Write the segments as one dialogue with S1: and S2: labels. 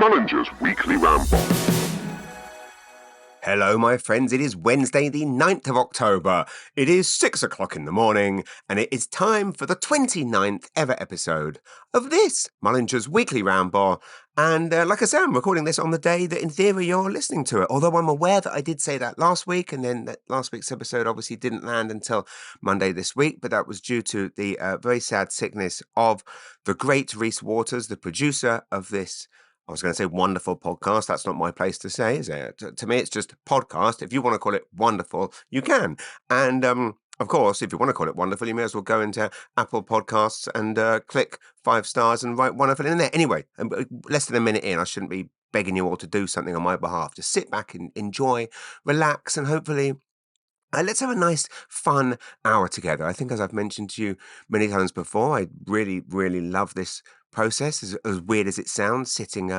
S1: Mullinger's Weekly Ramble.
S2: Hello, my friends. It is Wednesday, the 9th of October. It is 6 o'clock in the morning, and it is time for the 29th ever episode of this Mullinger's Weekly Ramble. And like I said, I'm recording this on the day that, in theory, you're listening to it. Although I'm aware that I did say that last week, and then that last week's episode obviously didn't land until Monday this week. But that was due to the very sad sickness of the great Reese Waters, the producer of this. I was going to say wonderful podcast. That's not my place to say, is it? To me, it's just podcast. If you want to call it wonderful, you can. And of course, if you want to call it wonderful, you may as well go into Apple Podcasts and click 5 stars and write wonderful in there. Anyway, less than a minute in, I shouldn't be begging you all to do something on my behalf. Just sit back and enjoy, relax, and hopefully let's have a nice, fun hour together. I think, as I've mentioned to you many times before, I really, really love this process, as weird as it sounds, sitting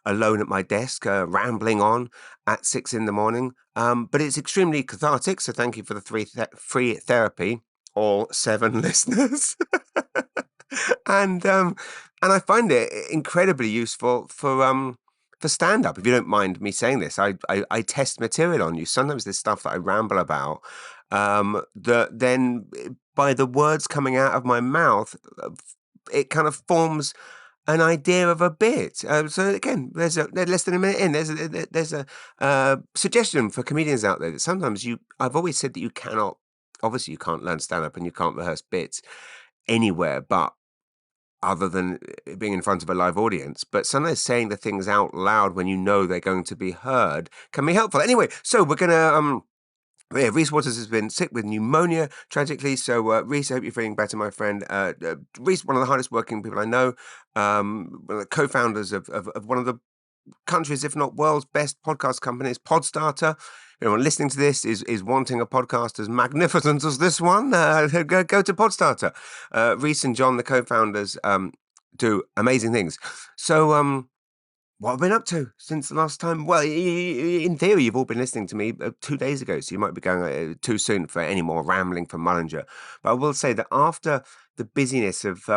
S2: alone at my desk, rambling on at 6 in the morning. But it's extremely cathartic, so thank you for the free therapy, all 7 listeners. And I find it incredibly useful for stand-up. If you don't mind me saying this, I test material on you. Sometimes there's stuff that I ramble about that then, by the words coming out of my mouth, it kind of forms an idea of a bit. So again, there's less than a minute in. There's a suggestion for comedians out there that sometimes I've always said that you cannot. Obviously, you can't learn stand-up and you can't rehearse bits anywhere, but other than being in front of a live audience, but sometimes saying the things out loud when you know they're going to be heard can be helpful. Anyway, so we're gonna Reese Waters has been sick with pneumonia, tragically. So, Reese, I hope you're feeling better, my friend. Reese, one of the hardest working people I know, one of the co-founders of one of the country's, if not world's, best podcast companies, Podstarter. Anyone listening to this is wanting a podcast as magnificent as this one, go to Podstarter. Reese and John, the co-founders, do amazing things. So, what have I been up to since the last time? Well, in theory, you've all been listening to me 2 days ago, so you might be going too soon for any more rambling from Mullinger. But I will say that after the busyness of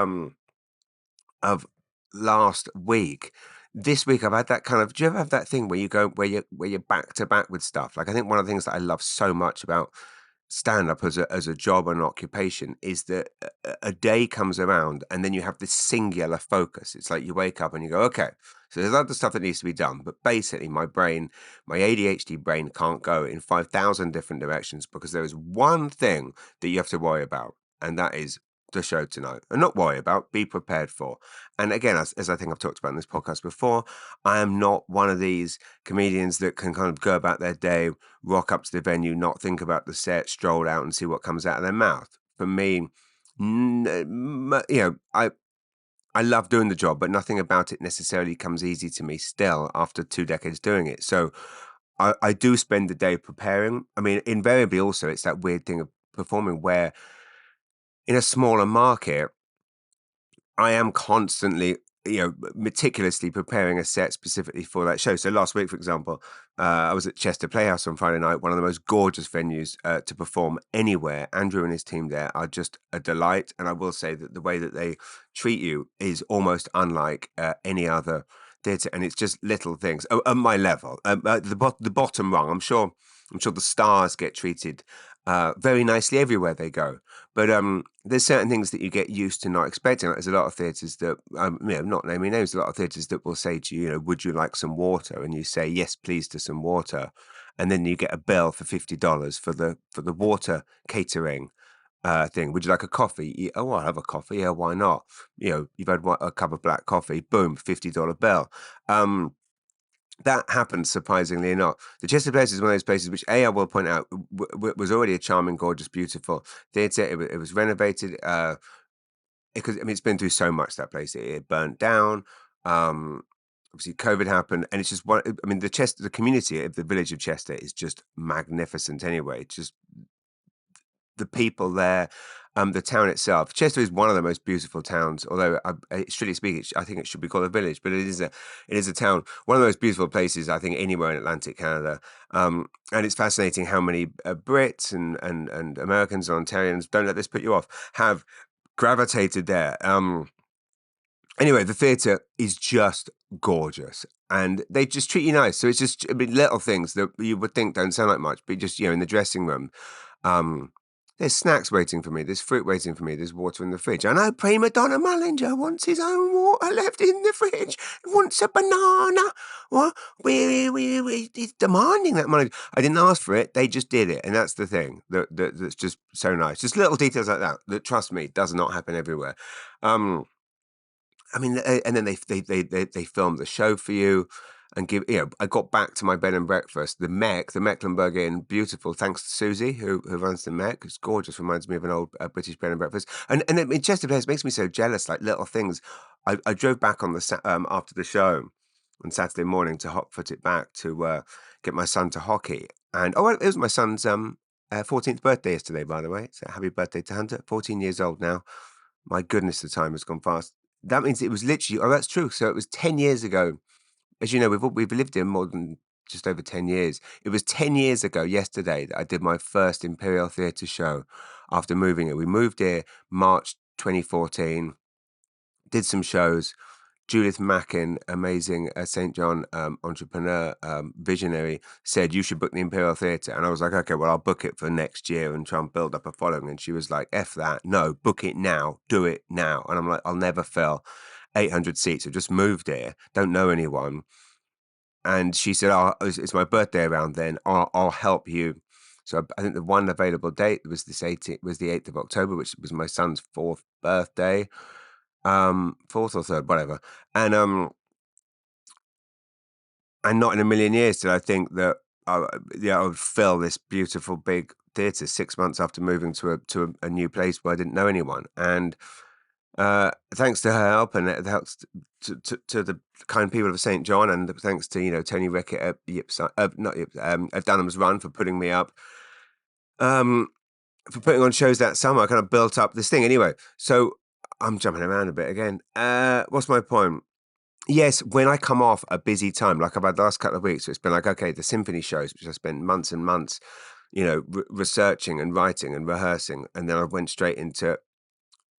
S2: last week, this week I've had that kind of. Do you ever have that thing where you're back to back with stuff? Like, I think one of the things that I love so much about stand-up as a job and occupation is that a day comes around and then you have this singular focus. It's like you wake up and you go, okay, so there's other stuff that needs to be done, but basically my ADHD brain can't go in 5,000 different directions because there is one thing that you have to worry about, and that is the show tonight. And not worry about, be prepared for. And again, as I think I've talked about in this podcast before, I am not one of these comedians that can kind of go about their day, rock up to the venue, not think about the set, stroll out and see what comes out of their mouth. For me, I love doing the job, but nothing about it necessarily comes easy to me still after 2 decades doing it. So I do spend the day preparing. I mean, invariably also, it's that weird thing of performing where in a smaller market, I am constantly, meticulously preparing a set specifically for that show. So last week, for example, I was at Chester Playhouse on Friday night, one of the most gorgeous venues to perform anywhere. Andrew and his team there are just a delight. And I will say that the way that they treat you is almost unlike any other theatre. And it's just little things at my level. The bottom rung, I'm sure the stars get treated very nicely everywhere they go. But there's certain things that you get used to not expecting. Like, there's a lot of theatres that, not naming names, a lot of theatres that will say to you, would you like some water? And you say, yes, please, to some water. And then you get a bill for $50 for the water catering thing. Would you like a coffee? Oh, I'll have a coffee. Yeah, why not? You've had a cup of black coffee. Boom, $50 bill. That happened, surprisingly enough. The Chester Place is one of those places which, I will point out, was already a charming, gorgeous, beautiful theatre. It was renovated. It's been through so much, that place. It burnt down. Obviously, COVID happened, and it's just one. I mean, the community of the village of Chester is just magnificent. Anyway, it's just the people there, the town itself. Chester is one of the most beautiful towns, although strictly speaking, I think it should be called a village, but it is a town. One of the most beautiful places, I think, anywhere in Atlantic Canada. And it's fascinating how many Brits and Americans and Ontarians, don't let this put you off, have gravitated there. Anyway, the theatre is just gorgeous, and they just treat you nice. So it's just, I mean, little things that you would think don't sound like much, but just, you know, in the dressing room, um, there's snacks waiting for me, there's fruit waiting for me, there's water in the fridge. I know prima donna Mullinger wants his own water left in the fridge, wants a banana. What? He's demanding that money. I didn't ask for it, they just did it. And that's the thing that's just so nice. Just little details like that, that, trust me, does not happen everywhere. I mean, and then they filmed the show for you, and give, you know. I got back to my bed and breakfast, the Mecklenburg Inn, beautiful. Thanks to Susie who runs the Mech. It's gorgeous. Reminds me of an old British bed and breakfast. And in Chester Place makes me so jealous. Like little things. I drove back on the after the show on Saturday morning to hot foot it back to get my son to hockey. And oh, it was my son's 14th birthday yesterday, by the way. So happy birthday to Hunter. 14 years old now. My goodness, the time has gone fast. That means it was literally, oh, that's true. So it was 10 years ago. As you know, we've lived here more than just over 10 years. It was 10 years ago yesterday that I did my first Imperial Theatre show after moving here. We moved here March 2014, did some shows. Judith Mackin, amazing St. John entrepreneur, visionary, said, you should book the Imperial Theatre. And I was like, okay, well, I'll book it for next year and try and build up a following. And she was like, F that. No, book it now. Do it now. And I'm like, I'll never fill 800 seats. I've just moved here. Don't know anyone. And she said, oh, it's my birthday around then. I'll help you. So I think the one available date was the 8th of October, which was my son's 4th birthday. 4th or 3rd, whatever. And not in a million years did I think that I would fill this beautiful big theatre 6 months after moving to a new place where I didn't know anyone. And thanks to her help, and thanks to the kind people of St. John, and thanks to, you know, Tony Rickett at at Dunham's Run for putting me up, for putting on shows that summer. I kind of built up this thing. Anyway, so I'm jumping around a bit again. What's my point? Yes, when I come off a busy time, like I've had the last couple of weeks, so it's been like, okay, the symphony shows, which I spent months and months, you know, researching and writing and rehearsing, and then I went straight into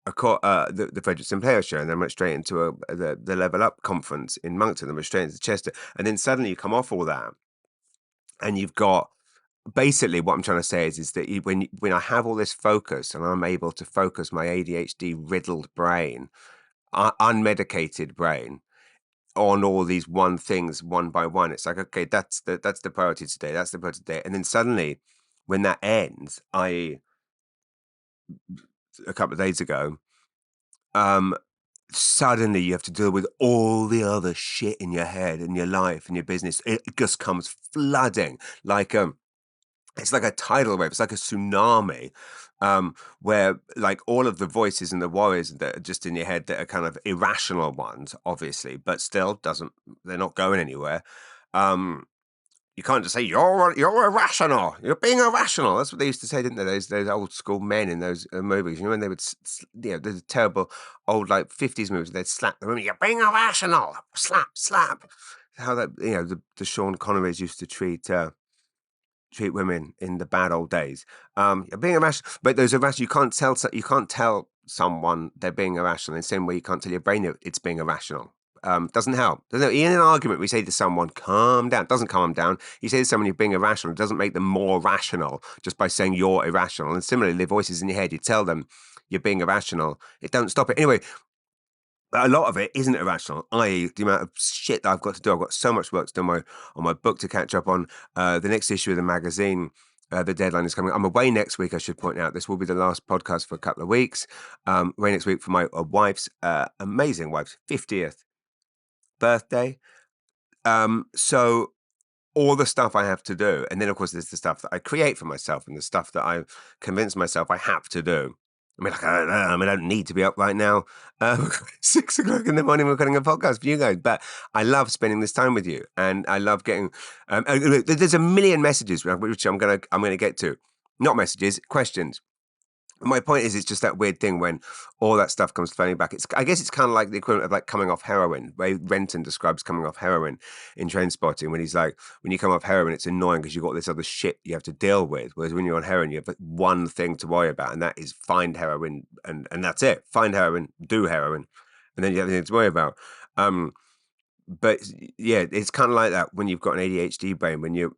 S2: the Frederickson Player Show, and then went straight into the Level Up conference in Moncton, and went straight into Chester, and then suddenly you come off all that, and you've got, basically what I'm trying to say is that when I have all this focus, and I'm able to focus my ADHD riddled brain, unmedicated brain, on all these one things one by one, it's like, okay, that's the priority today, that's the priority today. And then suddenly when that ends, a couple of days ago, suddenly you have to deal with all the other shit in your head and your life and your business. It just comes flooding like it's like a tidal wave. It's like a tsunami, where like all of the voices and the worries that are just in your head that are kind of irrational ones, obviously, but still they're not going anywhere. You can't just say you're irrational. You're being irrational. That's what they used to say, didn't they? Those old school men in those movies. You know, when they would, you know, the terrible old like 50s movies. They'd slap the women. You're being irrational. Slap, slap. How that, you know, the Sean Connerys used to treat women in the bad old days. You're being irrational, but those irrational. You can't tell someone they're being irrational in the same way you can't tell your brain it's being irrational. Doesn't help. In an argument, we say to someone, calm down. Doesn't calm them down. You say to someone you're being irrational, it doesn't make them more rational just by saying you're irrational. And similarly, the voices in your head, you tell them you're being irrational, it don't stop it. Anyway, a lot of it isn't irrational, i.e. the amount of shit that I've got to do. I've got so much work to do on my book to catch up on. The next issue of the magazine, the deadline is coming. I'm away next week, I should point out. This will be the last podcast for a couple of weeks. Away next week for my wife's, amazing wife's 50th birthday. So all the stuff I have to do, and then of course there's the stuff that I create for myself and the stuff that I convince myself I have to do. I mean, like, I don't need to be up right now, 6 o'clock in the morning recording a podcast for you guys, but I love spending this time with you, and I love getting. There's a million messages which I'm gonna get to, not messages, questions. My point is, it's just that weird thing when all that stuff comes flooding back. I guess it's kind of like the equivalent of like coming off heroin. Ray Renton describes coming off heroin in Trainspotting when he's like, when you come off heroin, it's annoying because you've got this other shit you have to deal with. Whereas when you're on heroin, you have one thing to worry about, and that is find heroin, and that's it. Find heroin, do heroin, and then you have anything to worry about. but yeah, it's kind of like that when you've got an ADHD brain, when you're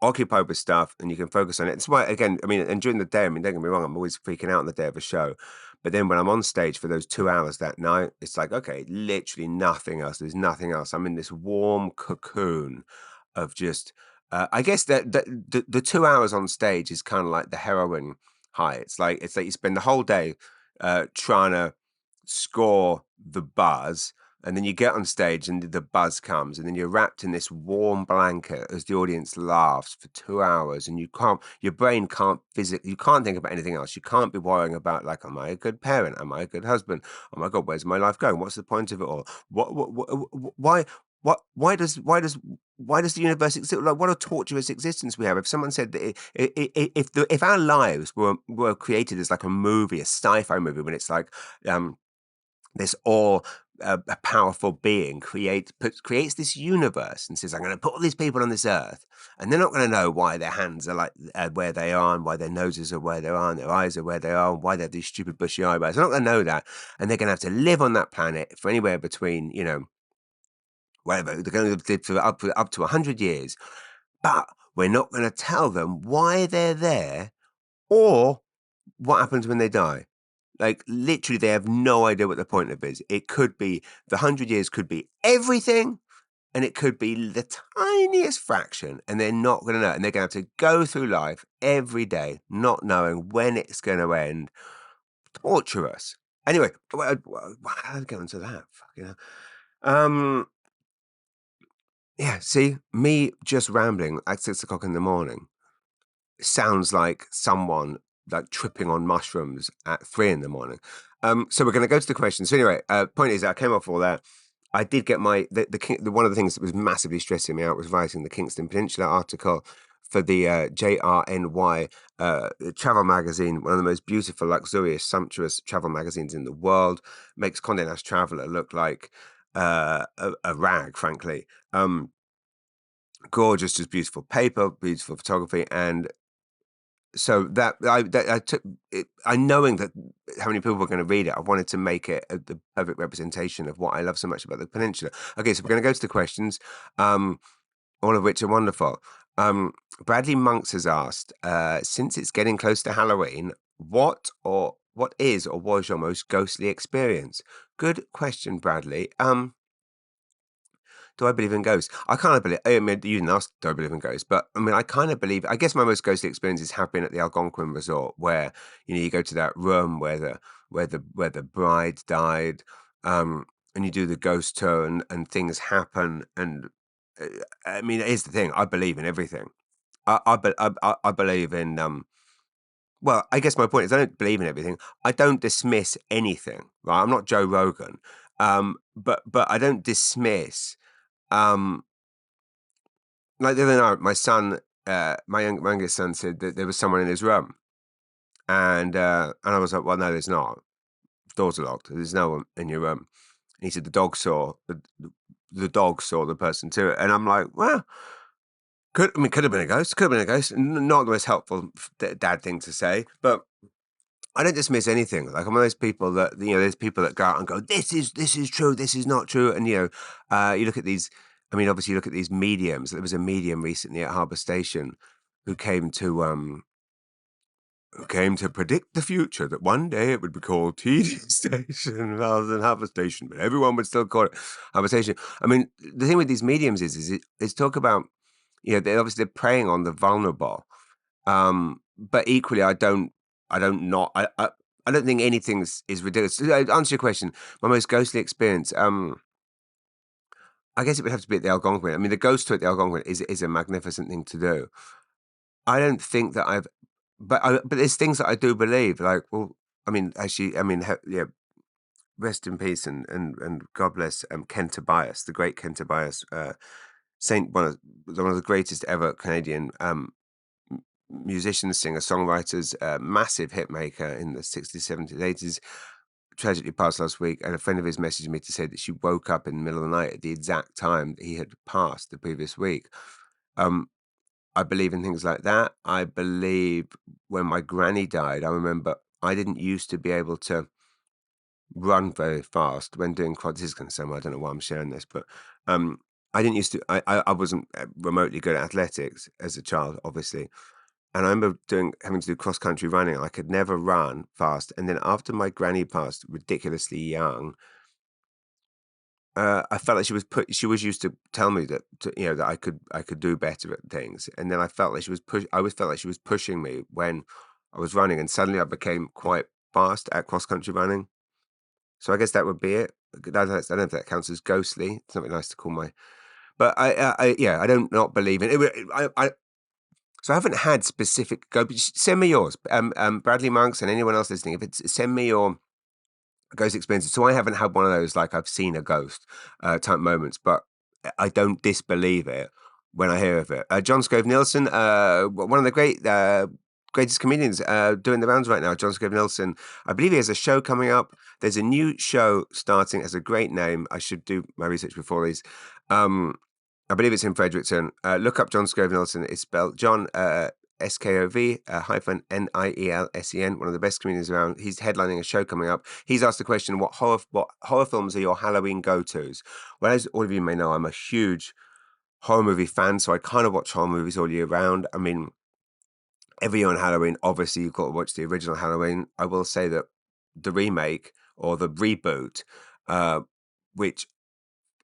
S2: occupied with stuff and you can focus on it. It's why, again, I mean, and during the day, I mean, don't get me wrong, I'm always freaking out on the day of a show. But then when I'm on stage for those 2 hours that night, it's like, okay, literally nothing else. There's nothing else. I'm in this warm cocoon of just, I guess that the 2 hours on stage is kind of like the heroin high. It's like you spend the whole day trying to score the buzz, and then you get on stage and the buzz comes, and then you're wrapped in this warm blanket as the audience laughs for 2 hours, and your brain can't physically, you can't think about anything else. You can't be worrying about, like, am I a good parent? Am I a good husband? Oh my God, where's my life going? What's the point of it all? Why, why does the universe exist? Like, what a torturous existence we have. If someone said that if our lives were created as like a movie, a sci-fi movie, when it's like, this all a powerful being creates this universe and says, I'm going to put all these people on this earth, and they're not going to know why their hands are like where they are, and why their noses are where they are, and their eyes are where they are, and why they have these stupid bushy eyebrows. They're not going to know that, and they're going to have to live on that planet for anywhere between, whatever, they're going to live for up to 100 years. But we're not going to tell them why they're there or what happens when they die. Like, literally, they have no idea what the point of it is. It could be, the 100 years could be everything, and it could be the tiniest fraction, and they're not going to know. And they're going to have to go through life every day not knowing when it's going to end. Torturous. Anyway, how did I get into that? Fucking hell. Yeah, see, me just rambling at 6 o'clock in the morning sounds like someone like tripping on mushrooms at 3 in the morning. So we're going to go to the questions. So anyway, point is, I came off all that. I did get the one of the things that was massively stressing me out was writing the Kingston Peninsula article for the JRNY travel magazine, one of the most beautiful, luxurious, sumptuous travel magazines in the world. Makes Condé Nast Traveler look like a rag, frankly. Gorgeous, just beautiful paper, beautiful photography, and so I took it, I knowing that how many people were going to read it, I wanted to make it the perfect representation of what I love so much about the peninsula. Okay, so we're going to go to the questions, all of which are wonderful. Bradley Monks has asked, since it's getting close to Halloween, what is or was your most ghostly experience? Good question, Bradley. Do I believe in ghosts? I kind of believe. I mean, you didn't ask, do I believe in ghosts? But I mean, I kind of believe. I guess my most ghostly experiences have been at the Algonquin Resort, where you go to that room where the bride died, and you do the ghost tour, and things happen. And I mean, here's the thing: I believe in everything. I believe in. Well, I guess my point is, I don't believe in everything. I don't dismiss anything. Right? I'm not Joe Rogan. But I don't dismiss. Um, Like the other night, my son, my youngest son said that there was someone in his room, and I was like, "Well, no, there's not. Doors are locked. There's no one in your room." And he said the dog saw the person too, and I'm like, "Well, could have been a ghost. Could have been a ghost. Not the most helpful dad thing to say, but." I don't dismiss anything. Like, I'm one of those people that, there's people that go out and go, this is true, this is not true. And you look at these. I mean, obviously, you look at these mediums. There was a medium recently at Harbour Station who came to predict the future, that one day it would be called TD Station rather than Harbour Station, but everyone would still call it Harbour Station. I mean, the thing with these mediums is talk about, they're preying on the vulnerable. But equally, I don't think anything is ridiculous. To answer your question, my most ghostly experience, I guess it would have to be at the Algonquin. I mean, the ghost tour at the Algonquin is a magnificent thing to do. I don't think that but there's things that I do believe. Like, well, I mean, actually, I mean, yeah, rest in peace, and God bless Ken Tobias, the great Ken Tobias, one of the greatest ever Canadian musicians, singer, songwriters, massive hit maker in the 60s, 70s, 80s, tragically passed last week. And a friend of his messaged me to say that she woke up in the middle of the night at the exact time that he had passed the previous week. I believe in things like that. I believe when my granny died, I remember I didn't used to be able to run very fast when doing quad. This is going to sound, I don't know why I'm sharing this, but um, I didn't used to. I wasn't remotely good at athletics as a child, obviously. And I remember having to do cross country running. I could never run fast. And then after my granny passed, ridiculously young, I felt like she was used to tell me that I could do better at things. And then I felt like I always felt like she was pushing me when I was running. And suddenly I became quite fast at cross country running. So I guess that would be it. I don't know if that counts as ghostly. It's not really nice to call my, but yeah, I don't not believe in it. So I haven't had specific go. Send me yours, Bradley Monks and anyone else listening. If it's send me your ghost experiences. So I haven't had one of those like I've seen a ghost type moments, but I don't disbelieve it when I hear of it. John Scove Nielsen, one of the greatest comedians doing the rounds right now. John Scove Nielsen, I believe he has a show coming up. There's a new show starting. Has a great name. I should do my research before these. I believe it's in Fredericton. Look up John Scove Nielsen. It's spelled John Skov hyphen Nielsen. One of the best comedians around. He's headlining a show coming up. He's asked the question: what horror films are your Halloween go-tos? Well, as all of you may know, I'm a huge horror movie fan, so I kind of watch horror movies all year round. I mean, every year on Halloween, obviously you've got to watch the original Halloween. I will say that the remake or the reboot, uh, which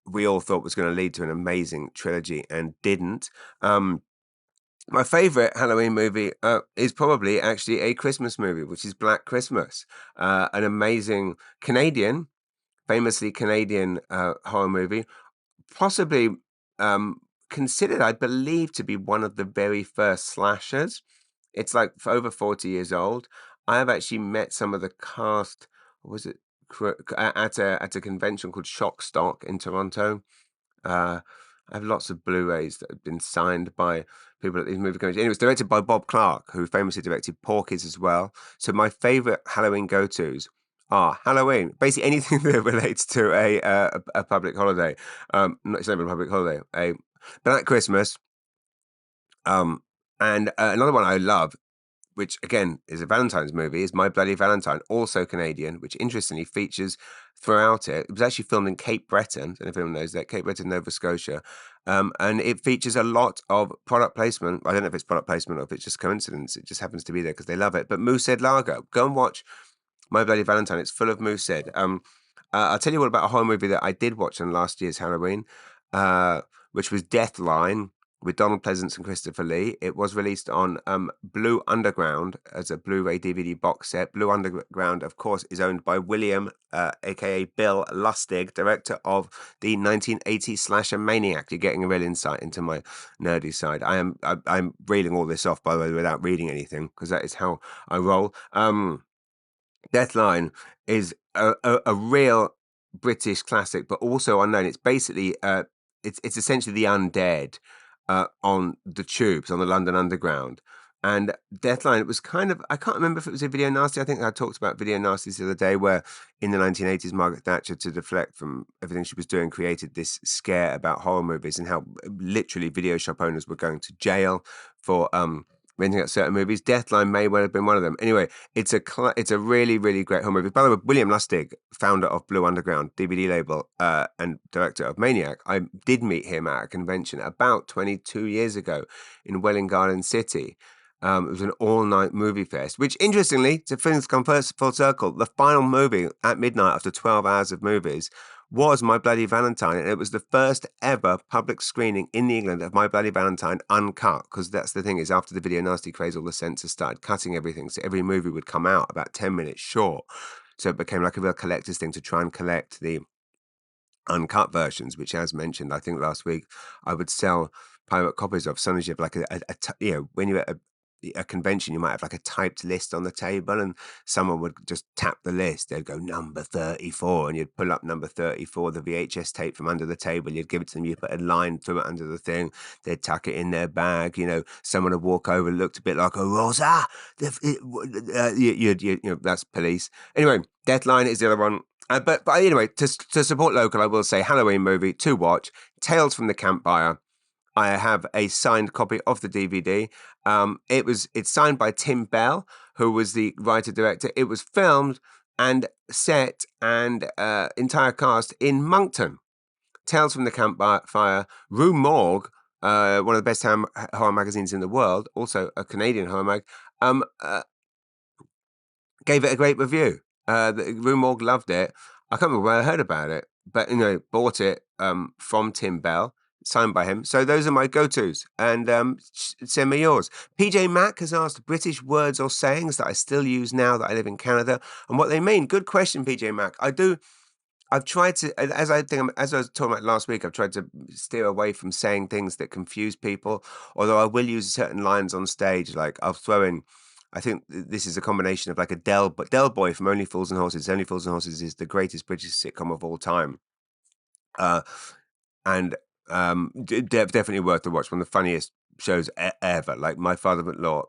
S2: we all thought was going to lead to an amazing trilogy and didn't. My favorite Halloween movie is probably actually a Christmas movie, which is Black Christmas, an amazing famously Canadian horror movie, possibly considered, I believe, to be one of the very first slashers. It's like for over 40 years old. I have actually met some of the cast. What was it at a convention called Shock Stock in Toronto. Uh, I have lots of Blu-rays that have been signed by people at these movie conventions. Anyway, it was directed by Bob Clark, who famously directed Porky's as well. So my favorite Halloween go-tos are Halloween, basically anything that relates to a public holiday. Not even a public holiday, a Black Christmas. Um, and another one I love, which again is a Valentine's movie, is My Bloody Valentine, also Canadian, which interestingly features throughout it. It was actually filmed in Cape Breton. I don't know if anyone knows that, Cape Breton, Nova Scotia. And it features a lot of product placement. I don't know if it's product placement or if it's just coincidence. It just happens to be there because they love it. But Moosehead Lager, go and watch My Bloody Valentine. It's full of Moosehead. I'll tell you all about a horror movie that I did watch on last year's Halloween, which was Deathline with Donald Pleasance and Christopher Lee. It was released on Blue Underground as a Blu-ray DVD box set. Blue Underground, of course, is owned by William, aka Bill Lustig, director of the 1980s slasher Maniac. You're getting a real insight into my nerdy side. I'm reeling all this off, by the way, without reading anything, because that is how I roll. Deathline is a real British classic, but also unknown. It's basically it's essentially the undead on the tubes on the London Underground. And Deathline, it was kind of, I can't remember if it was a Video Nasty. I think I talked about Video Nasties the other day, where in the 1980s, Margaret Thatcher, to deflect from everything she was doing, created this scare about horror movies and how literally video shop owners were going to jail for renting out certain movies. Deathline may well have been one of them. Anyway, it's a really, really great horror movie. By the way, William Lustig, founder of Blue Underground DVD label and director of Maniac, I did meet him at a convention about 22 years ago in Welwyn Garden City. It was an all-night movie fest, which interestingly, to things come first full circle, the final movie at midnight after 12 hours of movies was My Bloody Valentine, and it was the first ever public screening in England of My Bloody Valentine uncut, because that's the thing, is after the Video Nasty craze, all the censors started cutting everything, so every movie would come out about 10 minutes short. So it became like a real collector's thing to try and collect the uncut versions, which, as mentioned, I think last week, I would sell pirate copies of. Sometimes you have like when you're at a convention, you might have like a typed list on the table, and someone would just tap the list. They'd go number 34, and you'd pull up number 34, the VHS tape from under the table. You'd give it to them. You put a line through it under the thing. They'd tuck it in their bag. Someone would walk over, looked a bit like a Rosa. That's police. Anyway, Deathline is the other one. But anyway, to support local, I will say Halloween movie to watch, Tales from the Campfire. I have a signed copy of the DVD. It's signed by Tim Bell, who was the writer director. It was filmed and set and entire cast in Moncton. Tales from the Campfire, Rue Morgue, one of the best horror magazines in the world, also a Canadian horror mag, um, uh, gave it a great review. The Rue Morgue loved it. I can't remember where I heard about it, but bought it from Tim Bell, signed by him. So those are my go-tos, and send me yours. PJ Mack has asked British words or sayings that I still use now that I live in Canada and what they mean. Good question, PJ Mack. I do. I've tried to, as I was talking about last week, I've tried to steer away from saying things that confuse people. Although I will use certain lines on stage, like I'll throw in. I think this is a combination of like a Del Boy from Only Fools and Horses. Only Fools and Horses is the greatest British sitcom of all time, uh, and definitely worth the watch. One of the funniest shows ever. Like My Father-in-Law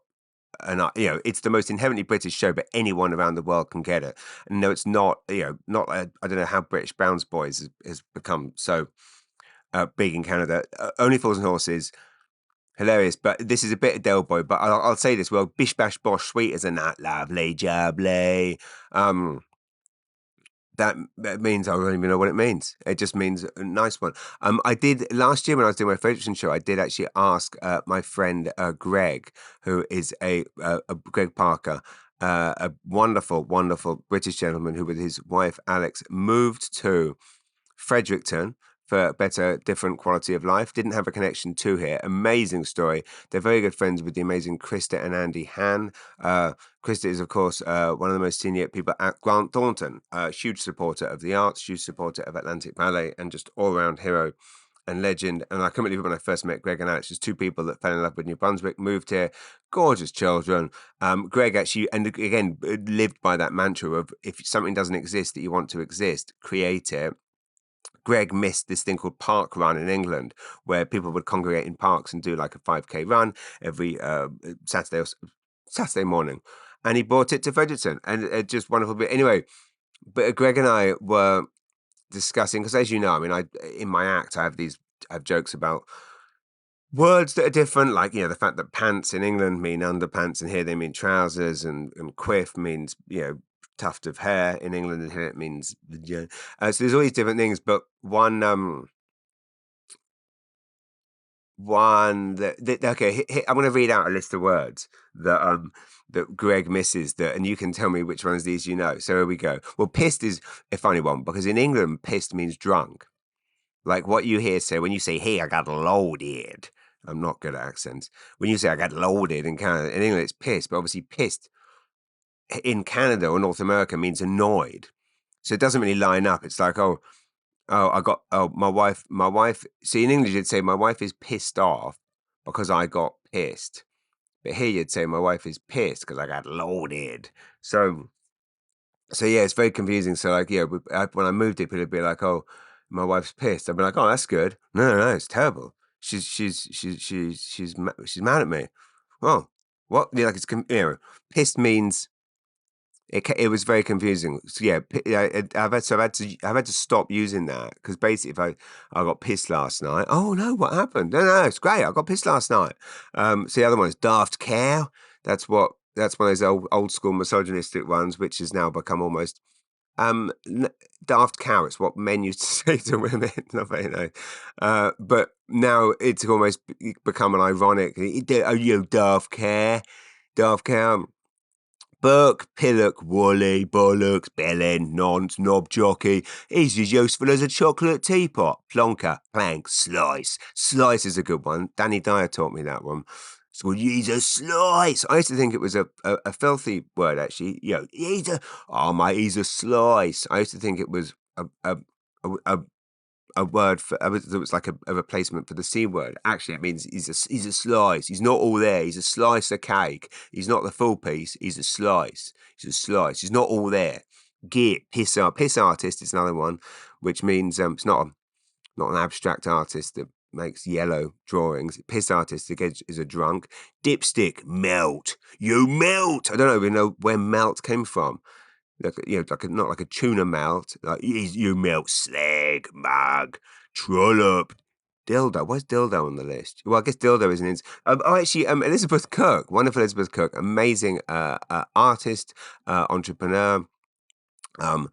S2: and it's the most inherently British show, but anyone around the world can get it. And no, it's not. Not. I don't know how British Bounce Boys has become so big in Canada. Only Fools and Horses, hilarious. But this is a bit of Del Boy. But I'll say this: well, bish bash bosh, sweet as a nut, lovely jubbly. That means I don't even know what it means. It just means a nice one. I did last year when I was doing my Federation show. I did actually ask my friend Greg, who is a Greg Parker, a wonderful, wonderful British gentleman who, with his wife Alex, moved to Fredericton for better, different quality of life. Didn't have a connection to here. Amazing story. They're very good friends with the amazing Krista and Andy Han. Krista is, of course, one of the most senior people at Grant Thornton. Huge supporter of the arts, huge supporter of Atlantic Ballet, and just all-round hero and legend. And I can't believe it when I first met Greg and Alex, just two people that fell in love with New Brunswick, moved here, gorgeous children. Greg actually, and again, lived by that mantra of if something doesn't exist that you want to exist, create it. Greg missed this thing called Park Run in England, where people would congregate in parks and do like a 5K run every Saturday morning. And he brought it to Fredericton, and just wonderful. But anyway, Greg and I were discussing, because as you know, I mean, in my act, I have jokes about words that are different, like the fact that pants in England mean underpants, and here they mean trousers, and quiff means tuft of hair in England, and here it means so there's all these different things, but one okay, I'm going to read out a list of words that Greg misses, and you can tell me which ones these you know. So here we go. Well, pissed is a funny one because in England, pissed means drunk. Like what you hear say when you say, "Hey, I got loaded." I'm not good at accents. When you say "I got loaded" in Canada, in England it's pissed, but obviously pissed in Canada or North America means annoyed. So it doesn't really line up. It's like, my wife. See, in English you'd say my wife is pissed off because I got pissed, but here you'd say my wife is pissed because I got loaded. So yeah, it's very confusing. So like, when I moved it, people would be like, "Oh, my wife's pissed." I'd be like, "Oh, that's good." No, it's terrible. She's mad at me. Oh, what? Like pissed means it was very confusing. So yeah, I've had to stop using that because basically, if I got pissed last night. Oh no, what happened? No, it's great. I got pissed last night. So the other one is daft cow. That's one of those old school misogynistic ones, which has now become almost daft cow. It's what men used to say to women. Not very nice. But now it's almost become an ironic. Oh, you daft cow, daft cow. Burke, pillock, woolly, bollocks, bellend, nonce, knob jockey. He's as useful as a chocolate teapot. Plonker, plank, slice. Slice is a good one. Danny Dyer taught me that one. So he's a slice. I used to think it was a filthy word, actually. He's a slice. I used to think it was a word for it was like a replacement for the C word. Actually, it means he's a slice. He's not all there. He's a slice of cake. He's not the full piece. He's a slice. He's a slice. He's not all there. Git, piss artist is another one, which means it's not an abstract artist that makes yellow drawings. Piss artist again is a drunk. Dipstick, melt. You melt. I don't even know where melt came from. Not like a tuna melt. Like you melt slag, mug, trollop, dildo. Why's dildo on the list? Well, I guess dildo isn't in. Actually, Elizabeth Kirk, wonderful Elizabeth Kirk, amazing artist, entrepreneur. Um,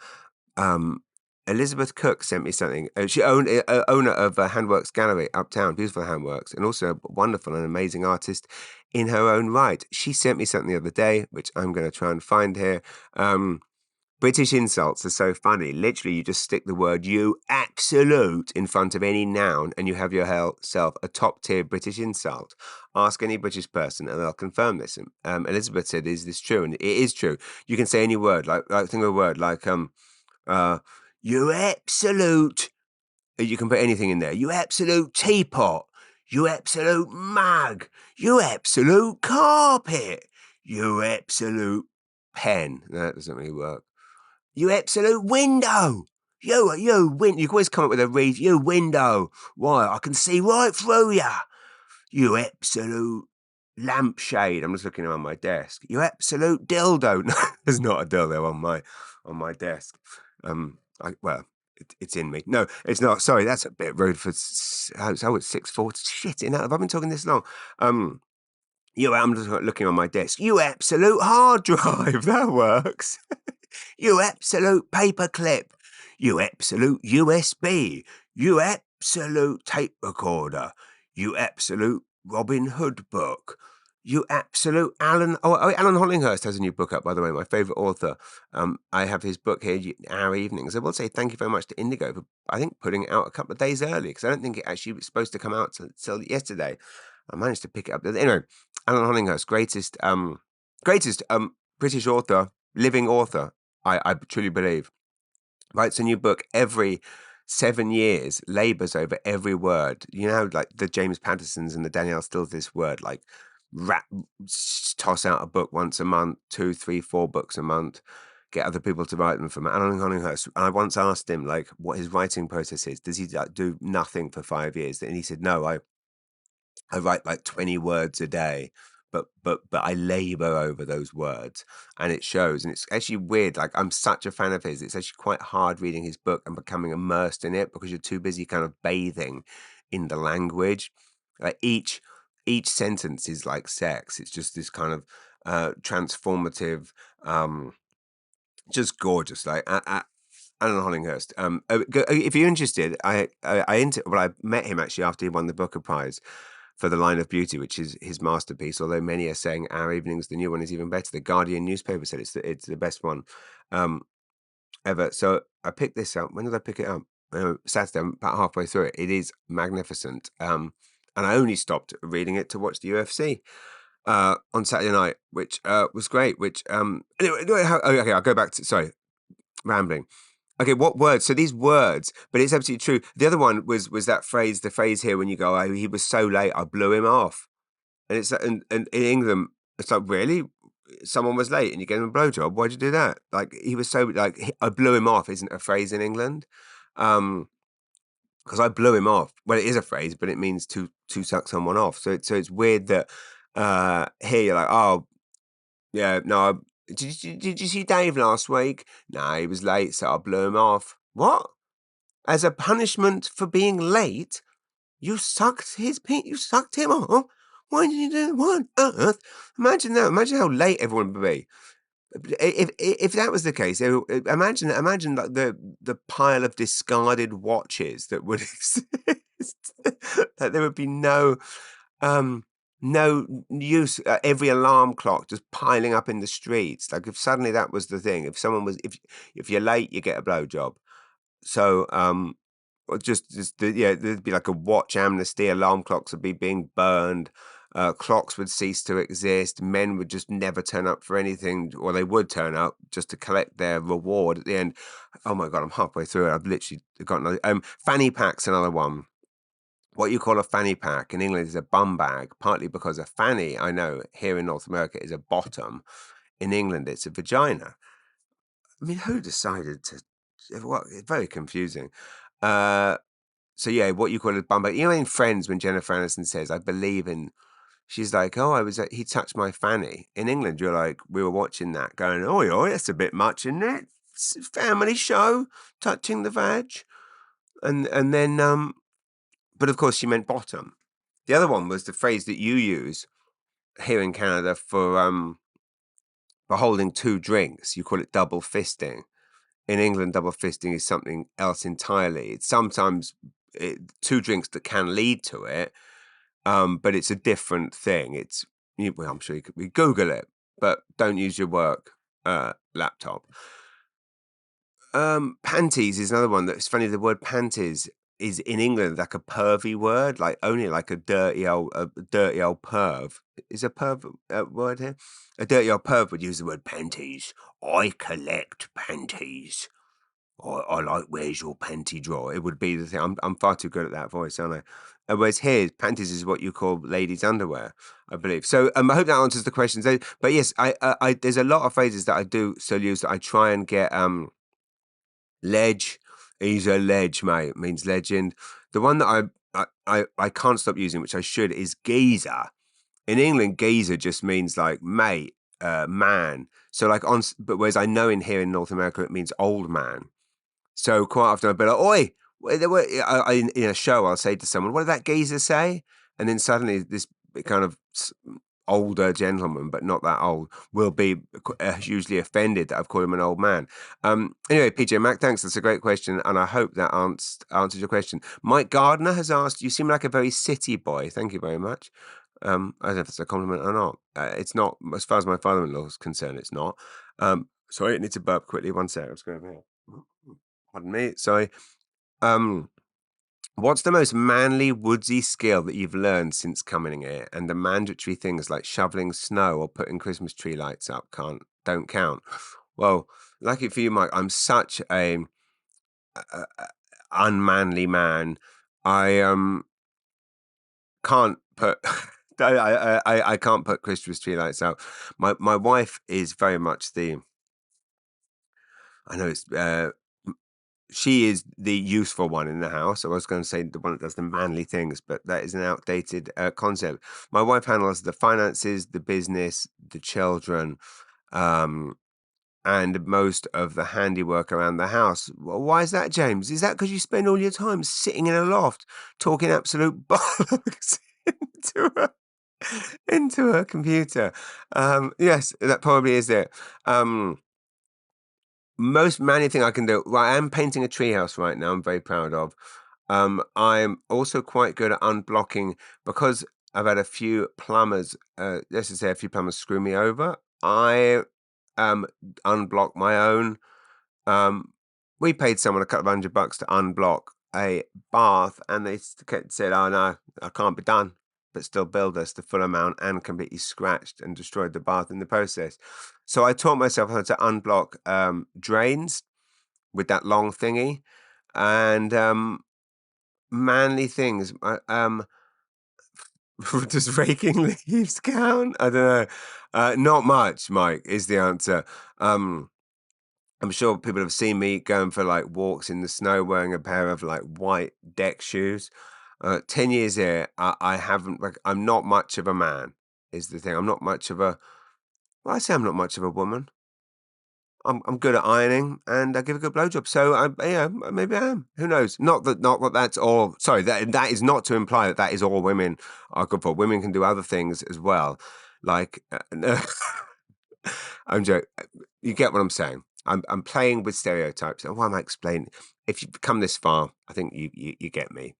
S2: um, Elizabeth Cook sent me something. She owned owner of Handworks Gallery uptown, beautiful handworks, and also a wonderful and amazing artist in her own right. She sent me something the other day, which I'm going to try and find here. British insults are so funny. Literally, you just stick the word "you absolute" in front of any noun, and you have yourself a top tier British insult. Ask any British person, and they'll confirm this. Elizabeth said, "Is this true?" And it is true. You can say any word, like think of a word like uh, "you absolute." You can put anything in there. You absolute teapot. You absolute mug. You absolute carpet. You absolute pen. No, that doesn't really work. You absolute window. You can always come up with a reason. You window. Why? I can see right through ya. You absolute lampshade. I'm just looking around my desk. You absolute dildo. No, there's not a dildo on my desk. Well, it's in me. No, it's not. Sorry, that's a bit rude for. It's 6:40. Shit, have I been talking this long? I'm just looking on my desk. You absolute hard drive. That works. You absolute paperclip. You absolute USB. You absolute tape recorder. You absolute Robin Hood book. You absolute Alan. Alan Hollinghurst has a new book up, by the way, my favourite author. I have his book here, Our Evenings. I will say thank you very much to Indigo for, I think, putting it out a couple of days early, because I don't think it actually was supposed to come out till yesterday. I managed to pick it up. Anyway, Alan Hollinghurst, greatest British author, living author, I truly believe. Writes a new book every 7 years, labours over every word. You know, like the James Pattersons and the Danielle Stills, this word, like toss out a book once a month, 2, 3, 4 books a month, get other people to write them from Alan Hollinghurst. I once asked him, like, what his writing process is. Does he do nothing for 5 years? And he said, no, I write like 20 words a day, but I labor over those words, and it shows. And it's actually weird. Like, I'm such a fan of his. It's actually quite hard reading his book and becoming immersed in it, because you're too busy kind of bathing in the language. Like each sentence is like sex. It's just this kind of transformative, um, just gorgeous. Like Alan Hollinghurst. If you're interested, I met him actually after he won the Booker Prize for The Line of Beauty, which is his masterpiece. Although many are saying Our Evenings, the new one, is even better. The Guardian newspaper said it's the best one ever. So I picked this up. When did I pick it up? Saturday. I'm about halfway through it. It is magnificent. And I only stopped reading it to watch the UFC on Saturday night, which was great. Which anyway, okay, I'll go back to rambling. Okay, what words? So these words, but it's absolutely true. The other one was the phrase here when you go, oh, he was so late, I blew him off. And it's and in England, it's like, really? Someone was late and you gave him a blowjob? Why'd you do that? Like, he was so like, I blew him off isn't a phrase in England. Because I blew him off. Well, it is a phrase, but it means to suck someone off. So it's weird that here you're like, oh yeah, no. Did you see Dave last week? No, he was late, so I blew him off. What? As a punishment for being late, you sucked you sucked him off? Why did you do that? What on earth? Imagine that. Imagine how late everyone would be. If that was the case, imagine like the pile of discarded watches that would exist. That there would be um no use. Every alarm clock just piling up in the streets. Like, if suddenly that was the thing, if you're late, you get a blowjob. So or there'd be like a watch amnesty. Alarm clocks would be being burned. Clocks would cease to exist. Men would just never turn up for anything, or they would turn up just to collect their reward at the end. Oh my god, I'm halfway through it. I've literally got another. Fanny pack's another one. What you call a fanny pack in England is a bum bag, partly because a fanny, I know, here in North America is a bottom. In England, it's a vagina. I mean, who decided to? What? It's very confusing. So yeah, what you call a bum bag. You know, in Friends, when Jennifer Aniston says, "I believe in," she's like, "Oh, he touched my fanny." In England, you're like, we were watching that, going, "Oh, that's a bit much, isn't it? It's a family show, touching the vag." And then, but of course, she meant bottom. The other one was the phrase that you use here in Canada for holding two drinks. You call it double fisting. in England, double fisting is something else entirely. It's sometimes two drinks that can lead to it, but it's a different thing. Well, I'm sure you could Google it, but don't use your work laptop. Panties is another one that's funny. The word panties is in England like a pervy word, like only like a dirty old perv. Is a perv a word here? A dirty old perv would use the word panties. I collect panties. I like where's your panty drawer. It would be the thing. I'm far too good at that voice, aren't I? Whereas here, panties is what you call ladies' underwear, I believe. So I hope that answers the question. So, but yes, I there's a lot of phrases that I do still use that I try and get ledge. He's a ledge, mate. It means legend. The one that I can't stop using, which I should, is geezer. In England, geezer just means like mate, man. So like but whereas I know in here in North America it means old man. So quite often I'll be like, "Oi!" In a show, I'll say to someone, "What did that geezer say?" And then suddenly this kind of older gentleman, but not that old, will be hugely offended that I've called him an old man. Anyway, PJ Mac, thanks. That's a great question, and I hope that answers your question. Mike Gardner has asked, "You seem like a very city boy." Thank you very much. I don't know if it's a compliment or not. It's not, as far as my father-in-law is concerned. It's not. Sorry, I need to burp quickly. One sec. Let's go over here. Pardon me. Sorry. Um, what's the most manly, woodsy skill that you've learned since coming here? And the mandatory things like shoveling snow or putting Christmas tree lights up don't count. Well, lucky for you, Mike, I'm such a unmanly man. I can't put. I can't put Christmas tree lights out. My wife is very much the. I know it's she is the useful one in the house. I was going to say the one that does the manly things, but that is an outdated concept. My wife handles the finances, the business, the children, um, and most of the handiwork around the house. Why is that, James? Is that because you spend all your time sitting in a loft talking absolute bollocks into a, into a computer? Yes, that probably is it. Most manly thing I can do. Well, I am painting a treehouse right now. I'm very proud of. I'm also quite good at unblocking because I've had a few plumbers. Let's just say a few plumbers screw me over. I unblock my own. Um, we paid someone a couple of $100 to unblock a bath, and they said, "Oh no, I can't be done." But still billed us the full amount and completely scratched and destroyed the bath in the process. So I taught myself how to unblock drains with that long thingy and manly things. Does raking leaves count? I don't know. Not much, Mike, is the answer. I'm sure people have seen me going for like walks in the snow wearing a pair of like white deck shoes. 10 years here, I haven't, like, I'm not much of a man, is the thing. I'm not much of a, well, I say I'm not much of a woman. I'm good at ironing and I give a good blowjob. So yeah, maybe I am. Who knows? Not that that's all. Sorry, that is not to imply that that is all women are good for. Women can do other things as well. Like, no, I'm joking. You get what I'm saying. I'm playing with stereotypes. And why am I explaining? If you've come this far, I think you get me.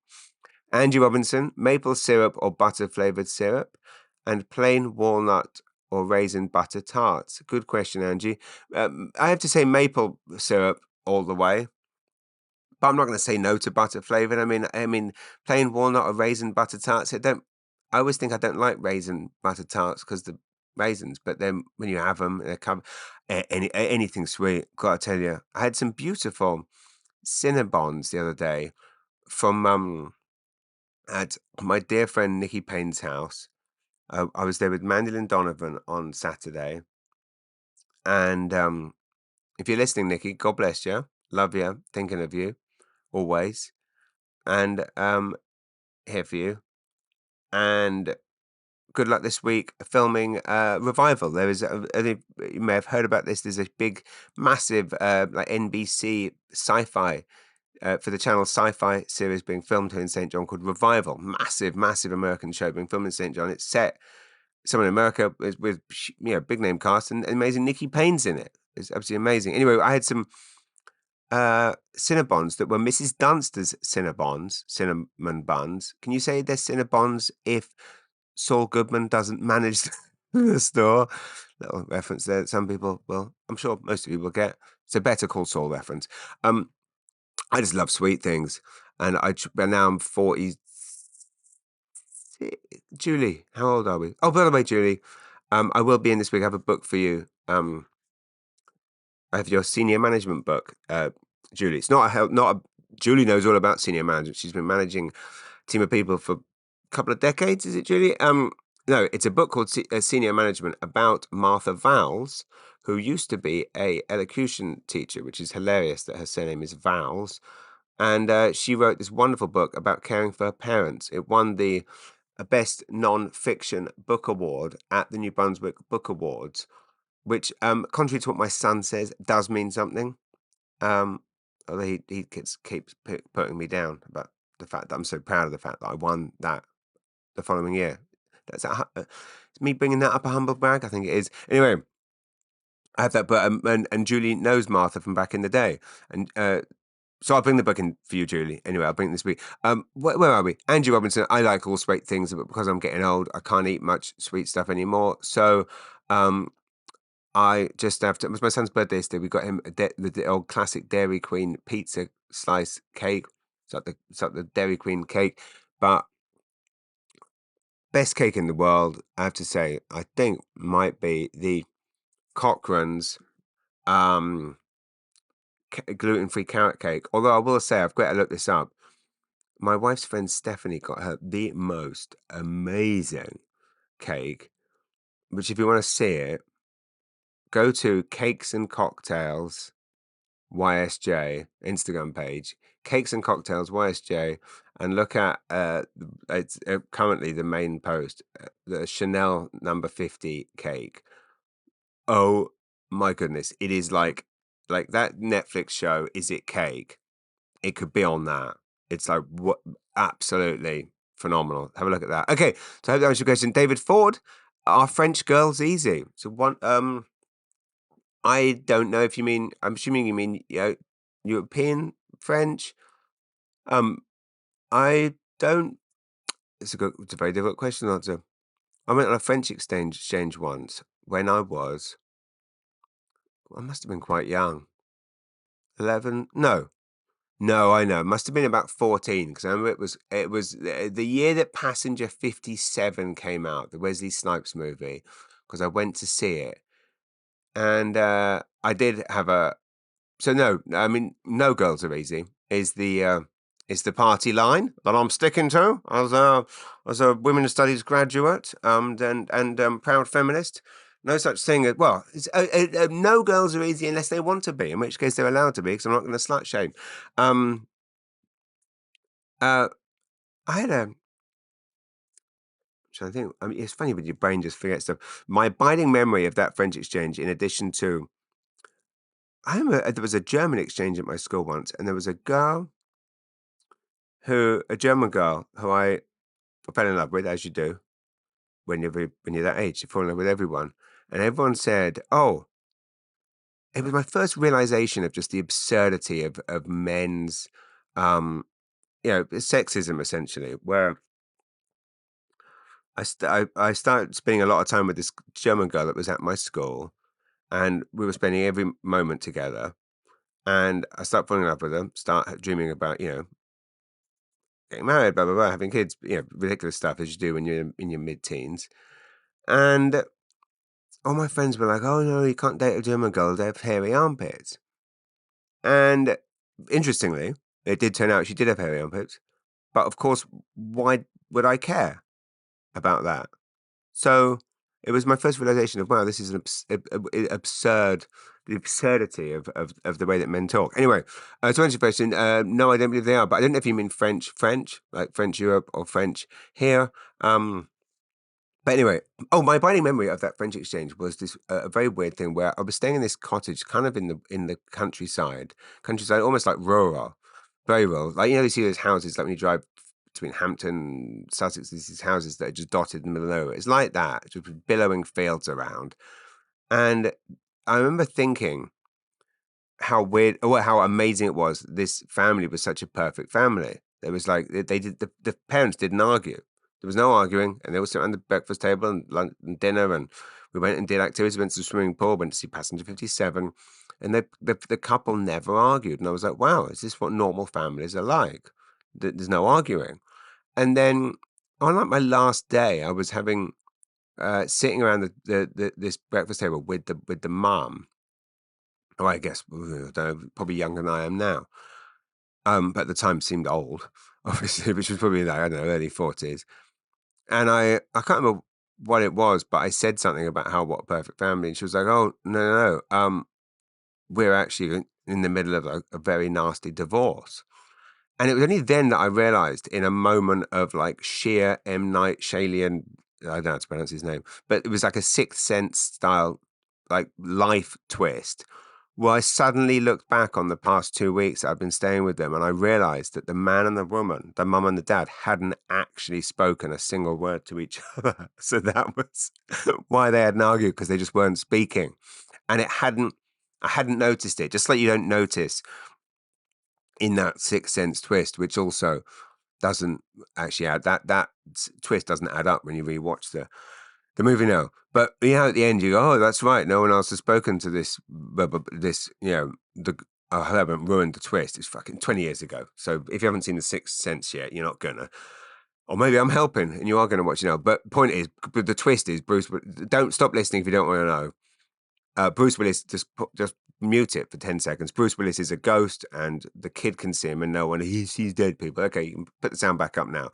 S2: Angie Robinson, maple syrup or butter flavored syrup, and plain walnut or raisin butter tarts. Good question, Angie. I have to say maple syrup all the way, but I'm not going to say no to butter flavored. I mean, plain walnut or raisin butter tarts. I don't. I always think I don't like raisin butter tarts because the raisins, but then when you have them, they come anything sweet. Gotta tell you, I had some beautiful Cinnabons the other day from at my dear friend Nikki Payne's house. I was there with Mandolin Donovan on Saturday, and if you're listening, Nikki, God bless you, love you, thinking of you always, and here for you, and good luck this week filming Revival. There is, I think you may have heard about this. There's a big, massive, like NBC sci-fi. For the channel sci-fi series being filmed here in St. John called Revival. Massive, massive American show being filmed in St. John. It's set somewhere in America with big name cast and amazing Nikki Payne's in it. It's absolutely amazing. Anyway, I had some Cinnabons that were Mrs. Dunster's Cinnabons, cinnamon buns. Can you say they're Cinnabons if Saul Goodman doesn't manage the store? Little reference there. Some people will, I'm sure most of you will get. It's a Better Call Saul reference. I just love sweet things, and but now I'm 40. Julie, how old are we? Oh, by the way, Julie, I will be in this week. I have a book for you. I have your senior management book, Julie. It's not a help. Not a. Julie knows all about senior management. She's been managing a team of people for a couple of decades. Is it, Julie? No, it's a book called Senior Management about Martha Vowles, who used to be a elocution teacher, which is hilarious that her surname is Vowles. And she wrote this wonderful book about caring for her parents. It won the Best Non-Fiction Book Award at the New Brunswick Book Awards, which, contrary to what my son says, does mean something. Although he keeps putting me down about the fact that I'm so proud of the fact that I won that the following year. That's it's me bringing that up a humble brag. I think it is. Anyway, I have that, but and Julie knows Martha from back in the day, and so I'll bring the book in for you, Julie. Anyway, I'll bring it this week. Where are we? Angie Robinson. I like all sweet things, but because I'm getting old, I can't eat much sweet stuff anymore. So, I just after it was my son's birthday yesterday. We got him the old classic Dairy Queen pizza slice cake. It's like the Dairy Queen cake, but best cake in the world. I have to say, I think might be the Cochrane's gluten-free carrot cake. Although I will say, I've got to look this up. My wife's friend Stephanie got her the most amazing cake, which if you want to see it, go to Cakes and Cocktails YSJ Instagram page, Cakes and Cocktails YSJ, and look at it's currently the main post, the Chanel number 50 cake. Oh my goodness, it is like that Netflix show, Is It Cake? It could be on that. It's like what absolutely phenomenal. Have a look at that. Okay, so I hope that was your question. David Ford, are French girls easy? So one I don't know if you mean, I'm assuming you mean, European French. Um, I don't. It's a very difficult question to answer. I went on a French exchange once when I must have been quite young. 11? No. No, I know. It must have been about 14 because I remember it was the year that Passenger 57 came out, the Wesley Snipes movie, because I went to see it. And I did have a So no, I mean, no girls are easy. Is the party line that I'm sticking to as a women's studies graduate, and proud feminist. No such thing as no girls are easy unless they want to be, in which case they're allowed to be. Because I'm not going to slut shame. Um, uh, I had a. I think. I mean, it's funny, but your brain just forgets stuff. My abiding memory of that French exchange, in addition to I remember there was a German exchange at my school once, and there was a German girl who I fell in love with, as you do when you're that age, you fall in love with everyone. And everyone said, "Oh," it was my first realization of just the absurdity of men's, sexism essentially. Where I started spending a lot of time with this German girl that was at my school, and we were spending every moment together. And I started falling in love with her, start dreaming about getting married, blah blah blah, having kids, ridiculous stuff as you do when you're in your mid-teens. And all my friends were like, "Oh no, you can't date a German girl; they have hairy armpits." And interestingly, it did turn out she did have hairy armpits. But of course, why would I care about that? So it was my first realization of wow, this is an absurd, the absurdity of the way that men talk. Anyway, to answer your question, no, I don't believe they are. But I don't know if you mean French, like French Europe or French here. But anyway, my abiding memory of that French exchange was this a very weird thing where I was staying in this cottage, kind of in the countryside, almost like rural, very rural. Like you see those houses like when you drive between Hampton, Sussex, there's these houses that are just dotted in the middle of nowhere. It's like that, just with billowing fields around. And I remember thinking, how weird or how amazing it was. This family was such a perfect family. It was like they did the parents didn't argue. There was no arguing, and they all sat around the breakfast table and lunch and dinner, and we went and did activities. Went to the swimming pool, went to see Passenger 57, and the couple never argued. And I was like, wow, is this what normal families are like? There's no arguing. And then on like my last day, I was having sitting around this breakfast table with the mum, who I guess I don't know, probably younger than I am now. But at the time seemed old, obviously, which was probably like, I don't know, early 40s. And I can't remember what it was, but I said something about how what a perfect family, and she was like, "Oh, no, no, no. We're actually in the middle of a very nasty divorce." And it was only then that I realized, in a moment of like sheer M. Night Shyamalan, I don't know how to pronounce his name, but it was like a Sixth Sense style, like life twist. Well, I suddenly looked back on the past 2 weeks that I've been staying with them, and I realized that the man and the woman, the mum and the dad, hadn't actually spoken a single word to each other. So that was why they hadn't argued, because they just weren't speaking. And I hadn't noticed it, just like you don't notice in that Sixth Sense twist, which also doesn't actually add that twist doesn't add up when you rewatch the movie now. But you know, at the end, you go, "Oh, that's right. No one else has spoken to this. This, you know, the I haven't ruined the twist. It's fucking 20 years ago. So if you haven't seen the Sixth Sense yet, you're not gonna. Or maybe I'm helping, and you are gonna watch it now. But point is, the twist is Bruce. Don't stop listening if you don't want to know. Bruce Willis, just mute it for 10 seconds. Bruce Willis is a ghost, and the kid can see him, and no one. He's dead. People. Okay, you can put the sound back up now.